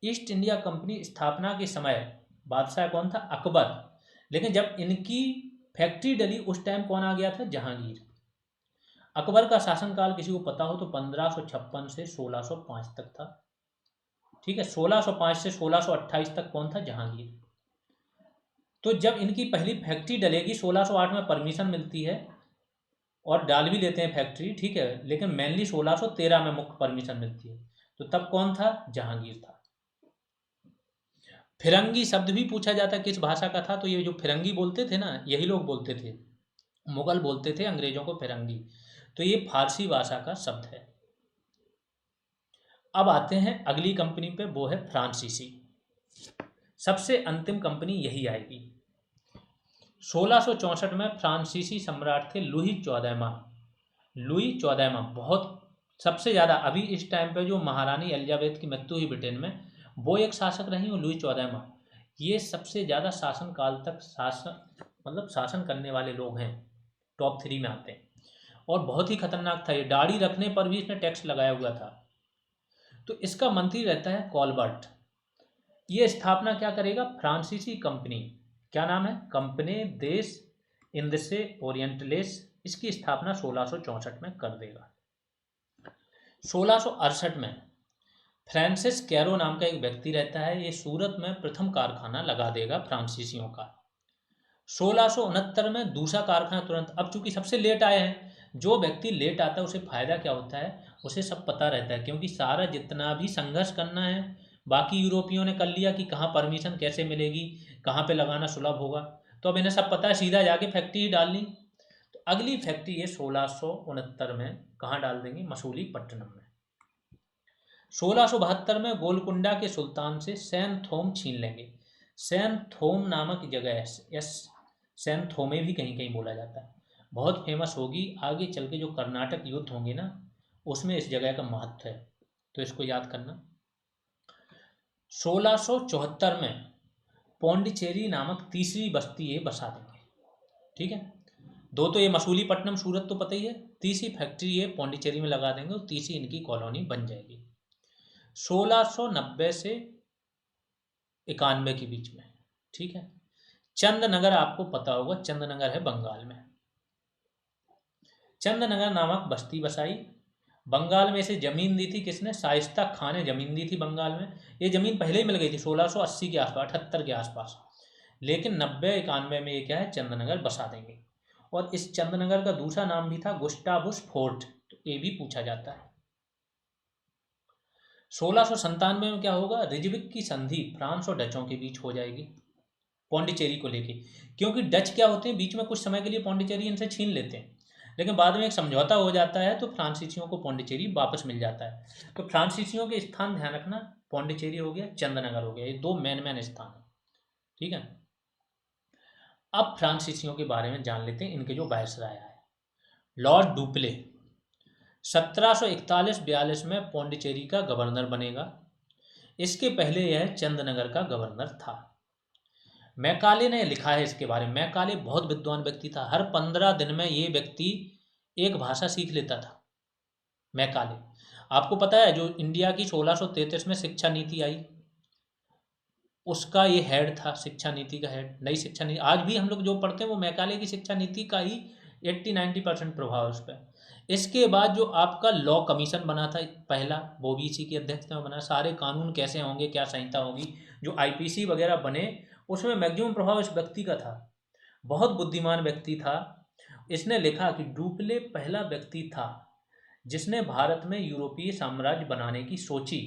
ईस्ट इंडिया कंपनी स्थापना के समय बादशाह कौन था? अकबर। लेकिन जब इनकी फैक्ट्री डली उस टाइम कौन आ गया था? जहांगीर। अकबर का शासनकाल किसी को पता हो तो 1556 से 1605 तक था। ठीक है, 1605 से 1628 तक कौन था? जहांगीर। तो जब इनकी पहली फैक्ट्री डलेगी 1608 में परमिशन मिलती है, और डाल भी लेते हैं फैक्ट्री, ठीक है, लेकिन मेनली 1613 में मुख्य परमिशन मिलती है। तो तब कौन था? जहांगीर था। फिरंगी शब्द भी पूछा जाता है किस भाषा का था, तो ये जो फिरंगी बोलते थे ना, यही लोग बोलते थे, मुगल बोलते थे अंग्रेजों को फिरंगी। तो ये फारसी भाषा का शब्द है। अब आते हैं अगली कंपनी पे, वो है फ्रांसीसी। सबसे अंतिम कंपनी यही आएगी। 1664 में फ्रांसीसी सम्राट थे लुई 14वां। लुई 14वां बहुत सबसे ज़्यादा, अभी इस टाइम पे जो महारानी एलिजाबेथ की मृत्यु हुई ब्रिटेन में, वो एक शासक रही, और लुई 14वां, ये सबसे ज़्यादा शासन काल तक शासन करने वाले लोग हैं, टॉप 3 में आते हैं। और बहुत ही खतरनाक था ये, दाढ़ी रखने पर भी इसने टैक्स लगाया हुआ था। तो इसका मंत्री रहता है कॉलबर्ट। ये स्थापना क्या करेगा? फ्रांसीसी कंपनी, क्या नाम है? कंपनी देश इंदसे ओरिएंटलेस, इसकी स्थापना 1664 में कर देगा। 1668 में फ्रांसिस कैरो नाम का एक व्यक्ति रहता है, ये सूरत में प्रथम कारखाना लगा देगा फ्रांसीसियों का। 1669 में दूसरा कारखाना तुरंत। अब चूंकि सबसे लेट आए हैं, जो व्यक्ति लेट आता है उसे फायदा क्या होता है? उसे सब पता रहता है, क्योंकि सारा जितना भी संघर्ष करना है बाकी यूरोपियों ने कर लिया कि कहाँ परमिशन कैसे मिलेगी, कहाँ पे लगाना सुलभ होगा। तो अब इन्हें सब पता है, सीधा जाके फैक्ट्री ही डालनी। तो अगली फैक्ट्री ये 1669 में कहाँ डाल देंगे? मसूलीपट्टनम में। 1672 में गोलकुंडा के सुल्तान से सैन थोम छीन लेंगे। सैन थोम नामक जगह है, यस, सैन थोमे भी कहीं कहीं बोला जाता है, बहुत फेमस होगी। आगे चल के जो कर्नाटक युद्ध होंगे ना, उसमें इस जगह का महत्व है, तो इसको याद करना। 1674 में पौंडीचेरी नामक तीसरी बस्ती ये बसा देंगे। ठीक है, दो तो ये मसूलीपट्टनम सूरत तो पता ही है, तीसरी फैक्ट्री ये पौंडीचेरी में लगा देंगे और तीसरी इनकी कॉलोनी बन जाएगी 1690 से 91 के बीच में। ठीक है, चंदनगर आपको पता होगा, चंदनगर है बंगाल में। चंदनगर नामक बस्ती बसाई। बंगाल में इसे जमीन दी थी किसने? शाइस्ता खान ने जमीन दी थी बंगाल में। ये जमीन पहले ही मिल गई थी 1680 के आसपास, 78 के आसपास, लेकिन 90-91 में ये क्या है? चंदनगर बसा देंगे। और इस चंदनगर का दूसरा नाम भी था गुस्टावुस फोर्ट, तो ये भी पूछा जाता है। 1697 में क्या होगा? रिजविक की संधि फ्रांस और डचों के बीच हो जाएगी पौंडीचेरी को लेके, क्योंकि डच क्या होते हैं, बीच में कुछ समय के लिए पौंडीचेरी इनसे छीन लेते हैं, लेकिन बाद में एक समझौता हो जाता है, तो फ्रांसीसियों को पौंडीचेरी वापस मिल जाता है। तो फ्रांसीसियों के स्थान ध्यान रखना, पौंडीचेरी हो गया, चंदनगर हो गया, ये दो मेन स्थान है। ठीक है, अब फ्रांसीसियों के बारे में जान लेते हैं, इनके जो वायसराय है। लॉर्ड डुप्ले 1741-42 में पौंडीचेरी का गवर्नर बनेगा। इसके पहले यह चंदनगर का गवर्नर था। मैकाले ने लिखा है इसके बारे में। मैकाले बहुत विद्वान व्यक्ति था, हर 15 दिन में ये व्यक्ति एक भाषा सीख लेता था। मैकाले, आपको पता है जो इंडिया की 1633 में शिक्षा नीति आई, उसका ये हेड था, शिक्षा नीति का हेड। नई शिक्षा नीति आज भी हम लोग जो पढ़ते हैं वो मैकाले की शिक्षा नीति का ही 80-90% प्रभाव है उस पर। इसके बाद जो आपका लॉ कमीशन बना था पहला, वो भी इसी की अध्यक्षता में बना। सारे कानून कैसे होंगे, क्या संहिता होगी, जो आईपीसी वगैरह बने, उसमें मैक्सिमम प्रभाव इस व्यक्ति का था। बहुत बुद्धिमान व्यक्ति था। इसने लिखा कि डुप्ले पहला व्यक्ति था जिसने भारत में यूरोपीय साम्राज्य बनाने की सोची,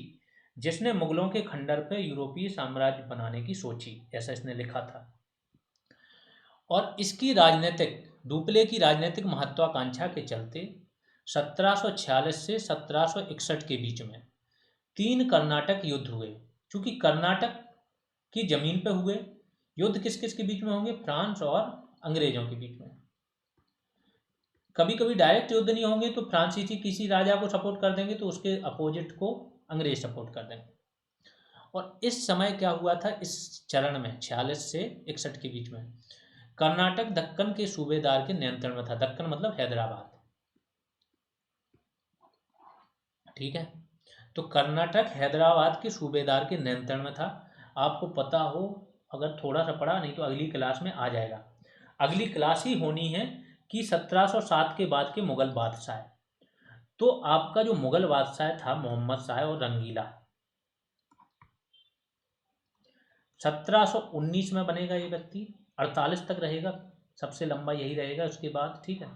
जिसने मुगलों के खंडर पर यूरोपीय साम्राज्य बनाने की सोची, ऐसा इसने लिखा था। और इसकी राजनीतिक, डुप्ले की राजनीतिक महत्वाकांक्षा के चलते 1746 से 1761 के बीच में 3 कर्नाटक युद्ध हुए। क्योंकि कर्नाटक की जमीन पे हुए युद्ध, किस किस के बीच में होंगे, फ्रांस और अंग्रेजों के बीच में। कभी कभी डायरेक्ट युद्ध नहीं होंगे तो फ्रांसीसी किसी राजा को सपोर्ट कर देंगे तो उसके अपोजिट को अंग्रेज सपोर्ट कर देंगे। और इस समय क्या हुआ था, इस चरण में 46 से 61 के बीच में कर्नाटक दक्कन के सूबेदार के नियंत्रण में था। दक्कन मतलब हैदराबाद, ठीक है। तो कर्नाटक हैदराबाद के सूबेदार के नियंत्रण में था। आपको पता हो, अगर थोड़ा सा पढ़ा, नहीं तो अगली क्लास में आ जाएगा। अगली क्लास ही होनी है कि 1707 के बाद के मुगल बादशाह। तो आपका जो मुगल बादशाह था मोहम्मद शाह और रंगीला, 1719 में बनेगा ये व्यक्ति, 48 तक रहेगा, सबसे लंबा यही रहेगा उसके बाद, ठीक है।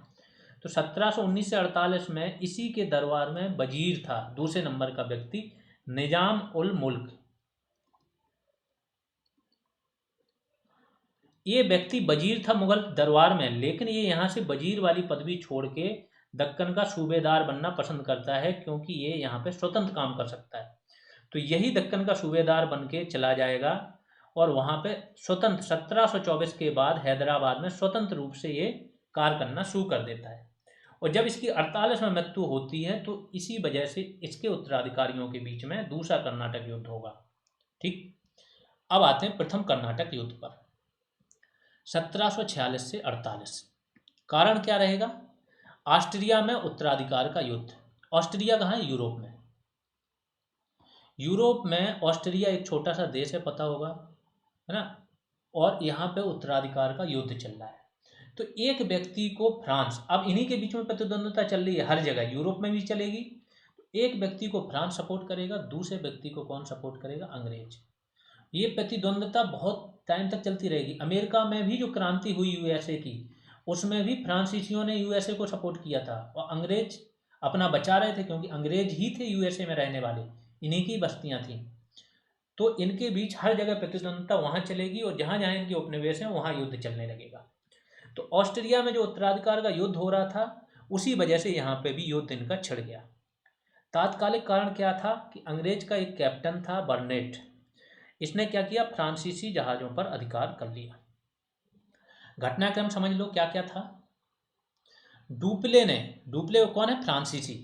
तो 1719 से 48 में इसी के दरबार में वजीर था, दूसरे नंबर का व्यक्ति, निजाम उल मुल्क। ये व्यक्ति वजीर था मुगल दरबार में, लेकिन ये यहाँ से वजीर वाली पदवी छोड़ के दक्कन का सूबेदार बनना पसंद करता है, क्योंकि ये यहाँ पे स्वतंत्र काम कर सकता है। तो यही दक्कन का सूबेदार बन के चला जाएगा और वहाँ पे स्वतंत्र 1724 के बाद हैदराबाद में स्वतंत्र रूप से ये कार्य करना शुरू कर देता है। और जब इसकी 48 में मृत्यु होती है तो इसी वजह से इसके उत्तराधिकारियों के बीच में दूसरा कर्नाटक युद्ध होगा, ठीक। अब आते हैं प्रथम कर्नाटक युद्ध पर, 1746 से 48। कारण क्या रहेगा, ऑस्ट्रिया में उत्तराधिकार का युद्ध। ऑस्ट्रिया कहाँ है, यूरोप में। यूरोप में ऑस्ट्रिया एक छोटा सा देश है, पता होगा, है ना। और यहाँ पे उत्तराधिकार का युद्ध चल रहा है। तो एक व्यक्ति को फ्रांस, अब इन्हीं के बीच में प्रतिद्वंद्विता चल रही है हर जगह, यूरोप में भी चलेगी। तो एक व्यक्ति को फ्रांस सपोर्ट करेगा, दूसरे व्यक्ति को कौन सपोर्ट करेगा, अंग्रेज। ये प्रतिद्वंद्विता बहुत टाइम तक चलती रहेगी। अमेरिका में भी जो क्रांति हुई यूएसए की, उसमें भी फ्रांसीसियों ने यूएसए को सपोर्ट किया था और अंग्रेज अपना बचा रहे थे, क्योंकि अंग्रेज ही थे यूएसए में रहने वाले, इन्हीं की बस्तियां थी। तो इनके बीच हर जगह प्रतिद्वंद्विता वहां चलेगी और जहां जहां इनके उपनिवेश हैं वहां युद्ध चलने लगेगा। तो ऑस्ट्रिया में जो उत्तराधिकार का युद्ध हो रहा था, उसी वजह से यहाँ पे भी युद्ध इनका छिड़ गया। तात्कालिक कारण क्या था कि अंग्रेज का एक कैप्टन था बर्नेट, इसने क्या किया, फ्रांसीसी जहाज़ों पर अधिकार कर लिया। घटनाक्रम समझ लो क्या क्या था। डुप्ले कौन है, फ्रांसीसी।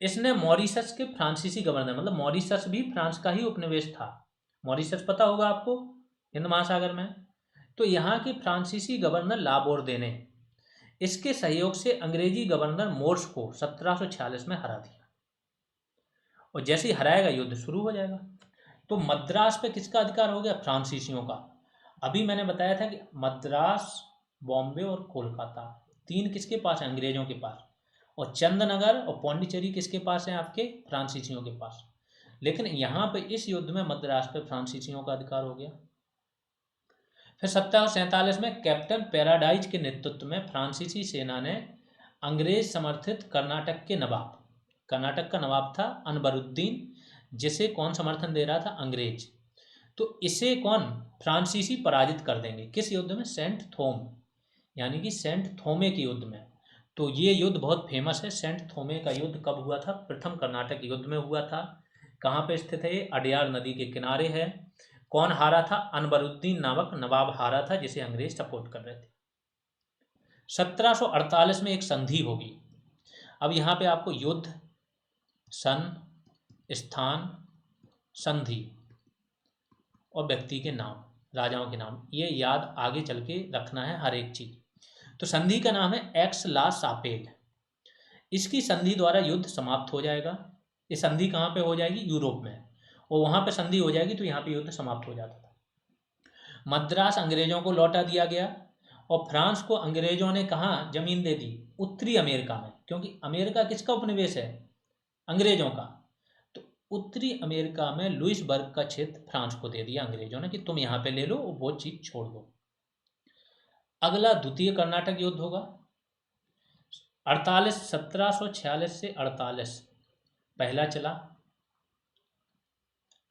इसने मॉरिशस के फ्रांसीसी गवर्नर, मतलब मॉरिशस भी फ्रांस का ही उपनिवेश था। मॉरिशस पता होगा आपको, हिंद महासागर में। तो यहाँ के फ्रांसीसी गवर्नर लाबोर्दे ने इसके सहयोग से अंग्रेजी गवर्नर मोर्स को 1746 में हरा दिया। और जैसे ही हराएगा युद्ध शुरू हो जाएगा। तो मद्रास पे किसका अधिकार हो गया, फ्रांसीसियों का। अभी मैंने बताया था कि मद्रास, बॉम्बे और कोलकाता, 3 किसके पास है, अंग्रेजों के पास। और चंदनगर और पौंडीचेरी किसके पास है, आपके फ्रांसीसियों के पास। लेकिन यहाँ पे इस युद्ध में मद्रास पे फ्रांसीसियों का अधिकार हो गया। फिर 1747 में कैप्टन पैराडाइज के नेतृत्व में फ्रांसीसी सेना ने अंग्रेज समर्थित कर्नाटक के नवाब, कर्नाटक का नवाब था अनबरुद्दीन, जिसे कौन समर्थन दे रहा था, अंग्रेज। तो इसे कौन, फ्रांसीसी पराजित कर देंगे। किस युद्ध में, सेंट थोम, यानी कि सेंट थोमे के युद्ध में। तो ये युद्ध बहुत फेमस है। सेंट थोमे का युद्ध कब हुआ था, प्रथम कर्नाटक युद्ध में हुआ था। कहाँ पे स्थित है ये, अडयार नदी के किनारे है। कौन हारा था, अनबरुद्दीन नामक नवाब हारा था, जिसे अंग्रेज सपोर्ट कर रहे थे। 1748 में एक संधि होगी। अब यहाँ पे आपको युद्ध, सन, स्थान, संधि और व्यक्ति के नाम, राजाओं के नाम, ये याद आगे चल के रखना है हर एक चीज। तो संधि का नाम है एक्स ला सापेल। इसकी संधि द्वारा युद्ध समाप्त हो जाएगा। ये संधि कहाँ पे हो जाएगी, यूरोप में। और वहां पे संधि हो जाएगी तो यहाँ पे युद्ध समाप्त हो जाता था। मद्रास अंग्रेजों को लौटा दिया गया और फ्रांस को अंग्रेजों ने कहाँ जमीन दे दी? उत्तरी अमेरिका में, क्योंकि अमेरिका किसका उपनिवेश है? अंग्रेजों का। तो उत्तरी अमेरिका में लुइसबर्ग का क्षेत्र फ्रांस को दे दिया अंग्रेजों ने कि तुम यहाँ पे ले लो, वो चीज छोड़ दो। अगला द्वितीय कर्नाटक युद्ध होगा 1746 से 48। पहला चला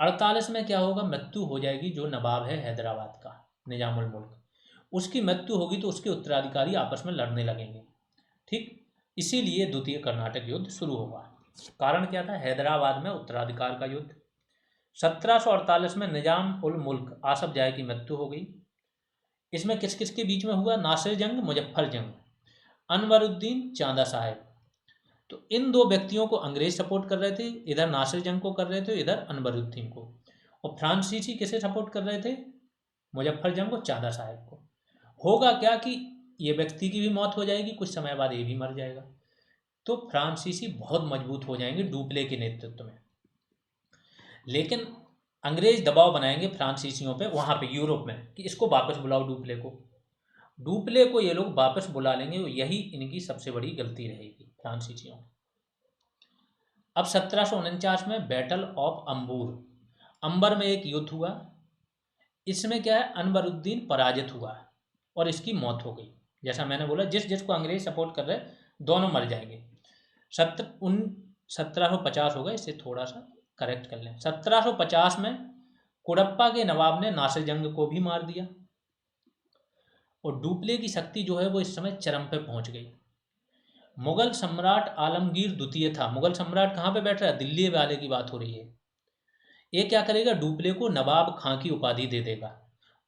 48 में क्या होगा? मृत्यु हो जाएगी जो नवाब है हैदराबाद का, निजामुल मुल्क, उसकी मृत्यु होगी तो उसके उत्तराधिकारी आपस में लड़ने लगेंगे। ठीक, इसीलिए द्वितीय कर्नाटक युद्ध शुरू होगा। कारण क्या था? हैदराबाद में उत्तराधिकार का युद्ध। 1748 में निजाम उल मुल्क आसफ जाह की मृत्यु हो गई। इसमें किस किस के बीच में हुआ? नासिर जंग, मुजफ्फर जंग, अनवरुद्दीन, चांदा साहेब। तो इन दो व्यक्तियों को अंग्रेज सपोर्ट कर रहे थे, इधर नासिर जंग को कर रहे थे, इधर अनवरुद्दीन को। और फ्रांसीसी किसे सपोर्ट कर रहे थे? मुजफ्फर जंग और चांदा साहेब को। होगा क्या कि ये व्यक्ति की भी मौत हो जाएगी, कुछ समय बाद ये भी मर जाएगा। तो फ्रांसीसी बहुत मजबूत हो जाएंगे डुप्ले के नेतृत्व में। लेकिन अंग्रेज दबाव बनाएंगे फ्रांसीसियों पे वहां पे यूरोप में कि इसको वापस बुलाओ डुप्ले को। डुप्ले को ये लोग वापस बुला लेंगे, यही इनकी सबसे बड़ी गलती रहेगी फ्रांसीसियों। अब 1749 में बैटल ऑफ अंबूर, अंबर में एक युद्ध हुआ। इसमें क्या है? अनवरुद्दीन पराजित हुआ और इसकी मौत हो गई। जैसा मैंने बोला, जिस जिसको अंग्रेज सपोर्ट कर रहे दोनों मर जाएंगे। 1750 होगा, इसे थोड़ा सा करेक्ट कर लें। 1750 में कुड़प्पा के नवाब ने नासिर जंग को भी मार दिया और डुप्ले की शक्ति जो है वो इस समय चरम पे पहुंच गई। मुगल सम्राट आलमगीर द्वितीय था। मुगल सम्राट कहाँ पे बैठ रहा है? दिल्ली वाले की बात हो रही है। ये क्या करेगा? डुप्ले को नवाब खां की उपाधि दे देगा।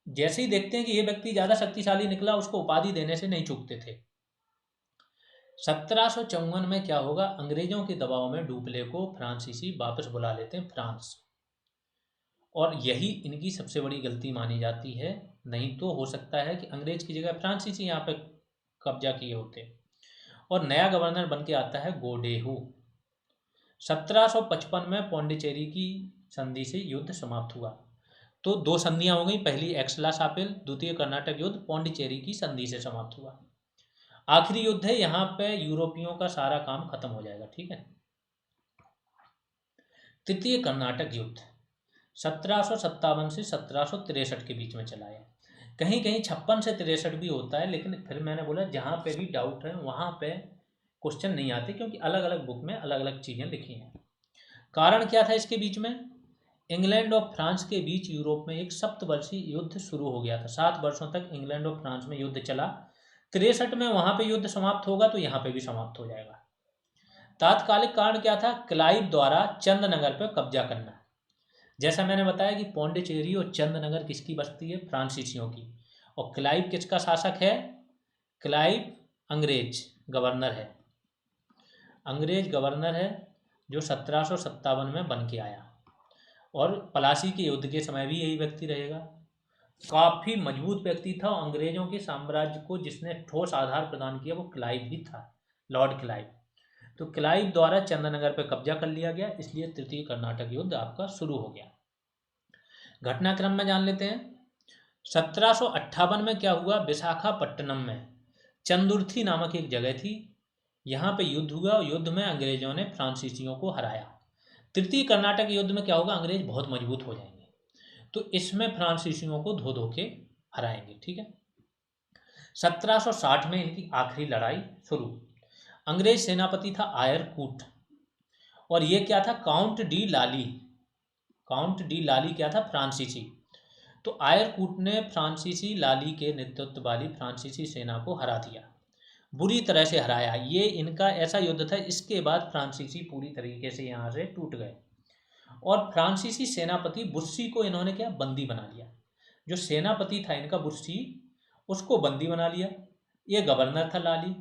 जैसे ही देखते हैं कि ये व्यक्ति ज्यादा शक्तिशाली निकला, उसको उपाधि देने से नहीं चूकते थे। 1754 में क्या होगा? अंग्रेजों के दबाव में डुप्ले को फ्रांसीसी वापस बुला लेते हैं फ्रांस, और यही इनकी सबसे बड़ी गलती मानी जाती है। नहीं तो हो सकता है कि अंग्रेज की जगह फ्रांसीसी यहाँ पे कब्जा किए होते। और नया गवर्नर बन के आता है गोडेहू। 1755 में पौंडीचेरी की संधि से युद्ध समाप्त हुआ। तो दो संधियां हो गई, पहली एक्सला सापेल, द्वितीय कर्नाटक युद्ध पौंडीचेरी की संधि से समाप्त हुआ। आखिरी युद्ध है, यहाँ पे यूरोपियों का सारा काम खत्म हो जाएगा। ठीक है। तृतीय कर्नाटक युद्ध 1757 से 1763 के बीच में चला है। कहीं कहीं 56 से 63 भी होता है, लेकिन फिर मैंने बोला जहाँ पे भी डाउट है वहाँ पे क्वेश्चन नहीं आते, क्योंकि अलग अलग बुक में अलग अलग चीज़ें लिखी हैं। कारण क्या था इसके बीच में? इंग्लैंड और फ्रांस के बीच यूरोप में एक सप्तवर्षीय युद्ध शुरू हो गया था। 7 वर्षों तक इंग्लैंड और फ्रांस में युद्ध चला। 63 में वहाँ पे युद्ध समाप्त होगा तो यहाँ पे भी समाप्त हो जाएगा। तात्कालिक कारण क्या था? क्लाइव द्वारा चंदनगर पर कब्जा करना। जैसा मैंने बताया कि पौंडीचेरी और चंदनगर किसकी बस्ती है? फ्रांसीसियों की। और क्लाइव किसका शासक है? क्लाइव अंग्रेज गवर्नर है। अंग्रेज गवर्नर है जो 1757 में बन के आया, और पलासी के युद्ध के समय भी यही व्यक्ति रहेगा। काफी मजबूत व्यक्ति था। अंग्रेजों के साम्राज्य को जिसने ठोस आधार प्रदान किया वो क्लाइव ही था, लॉर्ड क्लाइव। तो क्लाइव द्वारा चंदनगर पर कब्जा कर लिया गया, इसलिए तृतीय कर्नाटक युद्ध आपका शुरू हो गया। घटनाक्रम में जान लेते हैं। 1758 में क्या हुआ? विशाखापट्टनम में चंदुर्थी नामक एक जगह थी, यहाँ पे युद्ध हुआ और युद्ध में अंग्रेजों ने फ्रांसीसियों को हराया। तृतीय कर्नाटक युद्ध में क्या होगा? अंग्रेज बहुत मजबूत हो जाएंगे, तो इसमें फ्रांसीसियों को धो धो के हराएंगे। ठीक है। 1760 में इनकी आखिरी लड़ाई शुरू। अंग्रेज सेनापति था आयर कूट, और ये क्या था? काउंट डी लाली। काउंट डी लाली क्या था? फ्रांसीसी। तो आयर कूट ने फ्रांसीसी लाली के नेतृत्व वाली फ्रांसीसी सेना को हरा दिया, बुरी तरह से हराया। ये इनका ऐसा युद्ध था, इसके बाद फ्रांसीसी पूरी तरीके से यहाँ से टूट गए। और फ्रांसीसी सेनापति बुस्सी को इन्होंने क्या? बंदी बना लिया। जो सेनापति था इनका बुस्सी, उसको बंदी बना लिया। ये गवर्नर था लाली।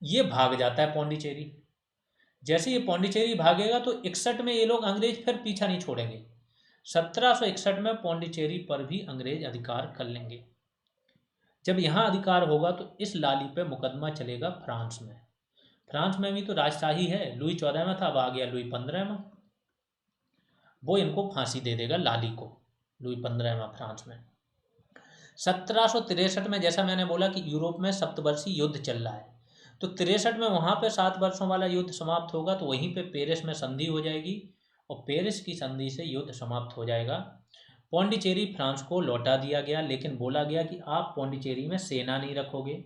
ये भाग जाता है पौंडीचेरी। जैसे ये पौंडीचेरी भागेगा तो 61 में ये लोग अंग्रेज फिर पीछा नहीं छोड़ेंगे। 1761 में पौंडीचेरी पर भी अंग्रेज अधिकार कर लेंगे। जब यहाँ अधिकार होगा तो इस लाली पे मुकदमा चलेगा फ्रांस में। फ्रांस में भी तो राजशाही है, लुई 14वां था, अब आ गया लुई 15वां। वो इनको फांसी दे देगा लाली को। लुई 15वां फ्रांस में। 1763 में जैसा मैंने बोला कि यूरोप में सप्तवर्षीय युद्ध चल रहा है, तो 63 में वहाँ पे 7 वर्षों वाला युद्ध समाप्त होगा, तो वहीं पे पेरिस में संधि हो जाएगी और पेरिस की संधि से युद्ध समाप्त हो जाएगा। पौंडीचेरी फ्रांस को लौटा दिया गया, लेकिन बोला गया कि आप पौंडीचेरी में सेना नहीं रखोगे,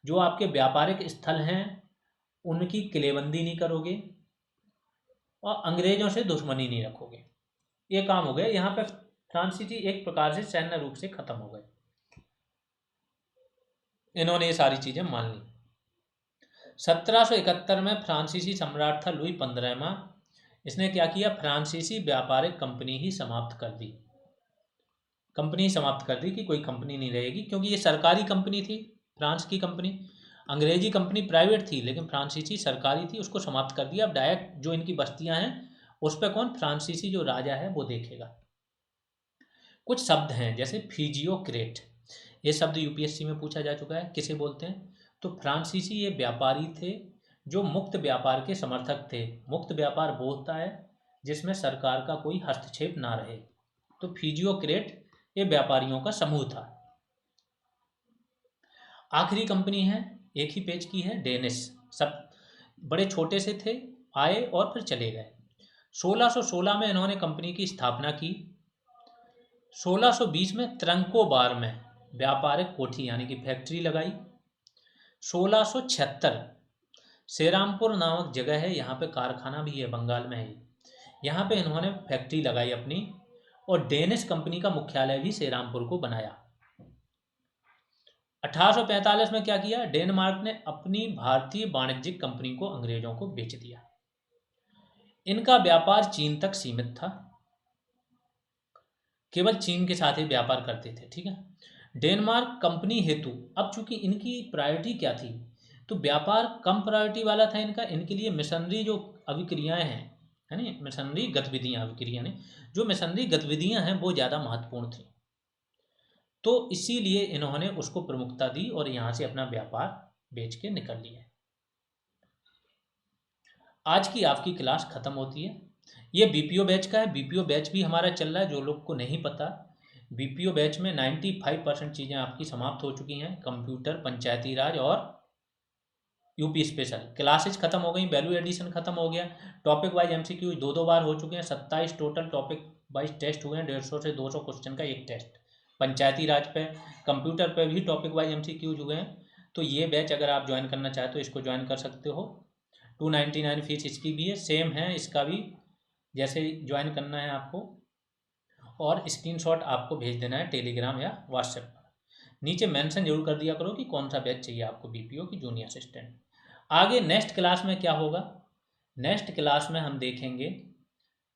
जो आपके व्यापारिक स्थल हैं उनकी किलेबंदी नहीं करोगे और अंग्रेजों से दुश्मनी नहीं रखोगे। ये काम हो गया। यहाँ पे फ्रांसीसी एक प्रकार से सैन्य रूप से खत्म हो गए। इन्होंने ये सारी चीजें मान ली। 1771 में फ्रांसीसी सम्राट था लुई 15वां। इसने क्या किया, फ्रांसीसी व्यापारिक कंपनी ही समाप्त कर दी। कंपनी समाप्त कर दी कि कोई कंपनी नहीं रहेगी, क्योंकि ये सरकारी कंपनी थी, फ्रांस की कंपनी। अंग्रेजी कंपनी प्राइवेट थी, लेकिन फ्रांसीसी सरकारी थी, उसको समाप्त कर दिया। अब डायरेक्ट जो इनकी बस्तियां हैं उस पर कौन, फ्रांसीसी जो राजा है वो देखेगा। कुछ शब्द हैं जैसे फिजियोक्रेट, ये शब्द यूपीएससी में पूछा जा चुका है, किसे बोलते हैं, तो फ्रांसीसी ये व्यापारी थे जो मुक्त व्यापार के समर्थक थे। मुक्त व्यापार वो होता है जिसमें सरकार का कोई हस्तक्षेप ना रहे, तो फिजियोक्रेट ये व्यापारियों का समूह था। आखिरी कंपनी है, एक ही पेज की है, डेनिस। सब बड़े छोटे से थे, आए और फिर चले गए। 1616 में इन्होंने कंपनी की स्थापना की। 1620 में त्रंकोबार में व्यापारिक कोठी यानी कि फैक्ट्री लगाई। 1676 सेरामपुर नामक जगह है, यहाँ पे कारखाना भी है, बंगाल में है, यहाँ पे इन्होंने फैक्ट्री लगाई अपनी, और डेनिस कंपनी का मुख्यालय भी सेरामपुर को बनाया। 1845 में क्या किया, डेनमार्क ने अपनी भारतीय वाणिज्यिक कंपनी को अंग्रेजों को बेच दिया। इनका व्यापार चीन तक सीमित था, केवल चीन के साथ ही व्यापार करते थे, ठीक है। डेनमार्क कंपनी हेतु, अब चूंकि इनकी प्रायोरिटी क्या थी, तो व्यापार कम प्रायोरिटी वाला था इनका। इनके लिए मिशनरी जो अभिक्रियाएं हैं, है ना, मिशनरी गतिविधियां, अभिक्रिया नहीं, जो मिशनरी गतिविधियां हैं वो ज़्यादा महत्वपूर्ण थी, तो इसीलिए इन्होंने उसको प्रमुखता दी और यहाँ से अपना व्यापार बेच के निकल लिए। आज की आपकी क्लास खत्म होती है। ये बीपीओ बैच का है, बीपीओ बैच भी हमारा चल रहा है। जो लोग को नहीं पता, बीपीओ बैच में 95% चीज़ें आपकी समाप्त हो चुकी हैं, कंप्यूटर, पंचायती राज और यूपी स्पेशल क्लासेज खत्म हो गई, वैल्यू एडिशन खत्म हो गया, टॉपिक वाइज एमसीक्यू दो बार हो चुके हैं, 27 टोटल टॉपिक वाइज टेस्ट हुए हैं, 150 से 200 क्वेश्चन का एक टेस्ट। पंचायती राज पे, कंप्यूटर पे भी टॉपिक वाइज एमसीक्यूज हुए हैं। तो ये बैच अगर आप ज्वाइन करना चाहते हो इसको ज्वाइन कर सकते हो। 299 फीस इसकी भी है, सेम है इसका भी, जैसे ज्वाइन करना है आपको, और स्क्रीनशॉट आपको भेज देना है टेलीग्राम या व्हाट्सएप पर। नीचे मेंशन जरूर कर दिया करो कि कौन सा बैच चाहिए आपको बीपीओ की जूनियर असिस्टेंट। आगे नेक्स्ट क्लास में क्या होगा, नेक्स्ट क्लास में हम देखेंगे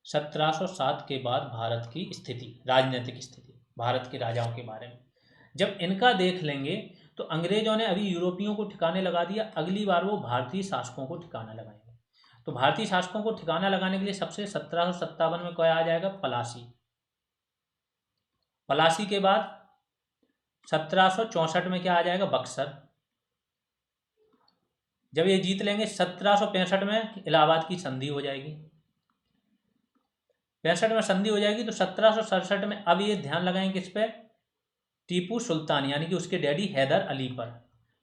1707 के बाद भारत की स्थिति, राजनीतिक स्थिति, भारत के राजाओं के बारे में। जब इनका देख लेंगे तो अंग्रेजों ने अभी यूरोपियों को ठिकाने लगा दिया, अगली बार वो भारतीय शासकों को ठिकाना लगाएंगे। तो भारतीय शासकों को ठिकाना लगाने के लिए सबसे 1757 में क्या आ जाएगा, पलासी। पलासी के बाद 1764 में क्या आ जाएगा, बक्सर। जब ये जीत लेंगे 1765 में इलाहाबाद की संधि हो जाएगी, 65 में संधि हो जाएगी। तो 1767 में अब ये ध्यान लगाएंगे किस पे, टीपू सुल्तान यानी कि उसके डैडी हैदर अली पर।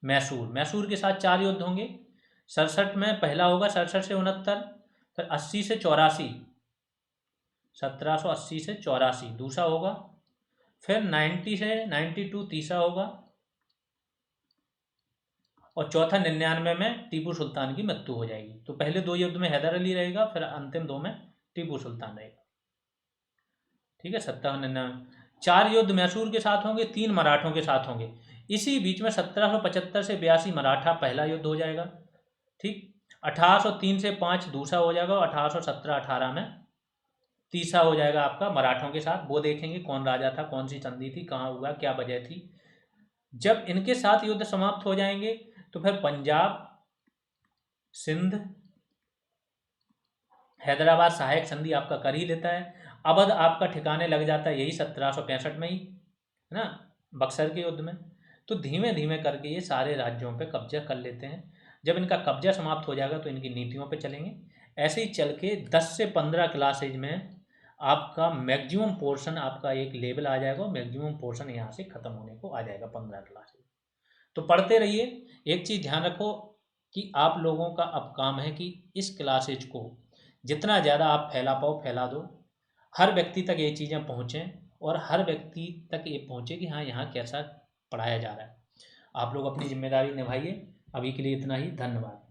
मैसूर, मैसूर के साथ 4 युद्ध होंगे। 67 में पहला होगा 67 से 69, फिर 80 से 84, 1780 से 84 दूसरा होगा, फिर 90 से 92 तीसरा होगा, और चौथा 99 में टीपू सुल्तान की मृत्यु हो जाएगी। तो पहले 2 युद्ध में हैदर अली रहेगा, फिर अंतिम 2 में टीपू सुल्तान रहेगा, ठीक है। 57-99 4 युद्ध मैसूर के साथ होंगे, 3 मराठों के साथ होंगे। इसी बीच में 1775 से 82 मराठा पहला युद्ध हो जाएगा, ठीक। 1803 से 5 दूसरा हो जाएगा, और 1817-18 में तीसरा हो जाएगा आपका मराठों के साथ। वो देखेंगे कौन राजा था, कौन सी संधि थी, कहाँ हुआ, क्या वजह थी। जब इनके साथ युद्ध समाप्त हो जाएंगे तो फिर पंजाब, सिंध, हैदराबाद सहायक संधि आपका कर ही लेता है। अवध आपका ठिकाने लग जाता है यही 1765 में ही, है ना, बक्सर के युद्ध में। तो धीमे धीमे करके ये सारे राज्यों पे कब्जा कर लेते हैं। जब इनका कब्जा समाप्त हो जाएगा तो इनकी नीतियों पे चलेंगे। ऐसे ही चल के 10 से 15 क्लासेज में आपका मैक्सिमम पोर्शन, आपका एक लेवल आ जाएगा, मैक्सिमम पोर्शन यहाँ से ख़त्म होने को आ जाएगा 15 क्लासेज। तो पढ़ते रहिए। एक चीज़ ध्यान रखो कि आप लोगों का अब काम है कि इस क्लासेज को जितना ज़्यादा आप फैला पाओ फैला दो, हर व्यक्ति तक ये चीज़ें पहुँचें और हर व्यक्ति तक ये पहुँचे कि हाँ यहाँ कैसा पढ़ाया जा रहा है। आप लोग अपनी जिम्मेदारी निभाइए। अभी के लिए इतना ही, धन्यवाद।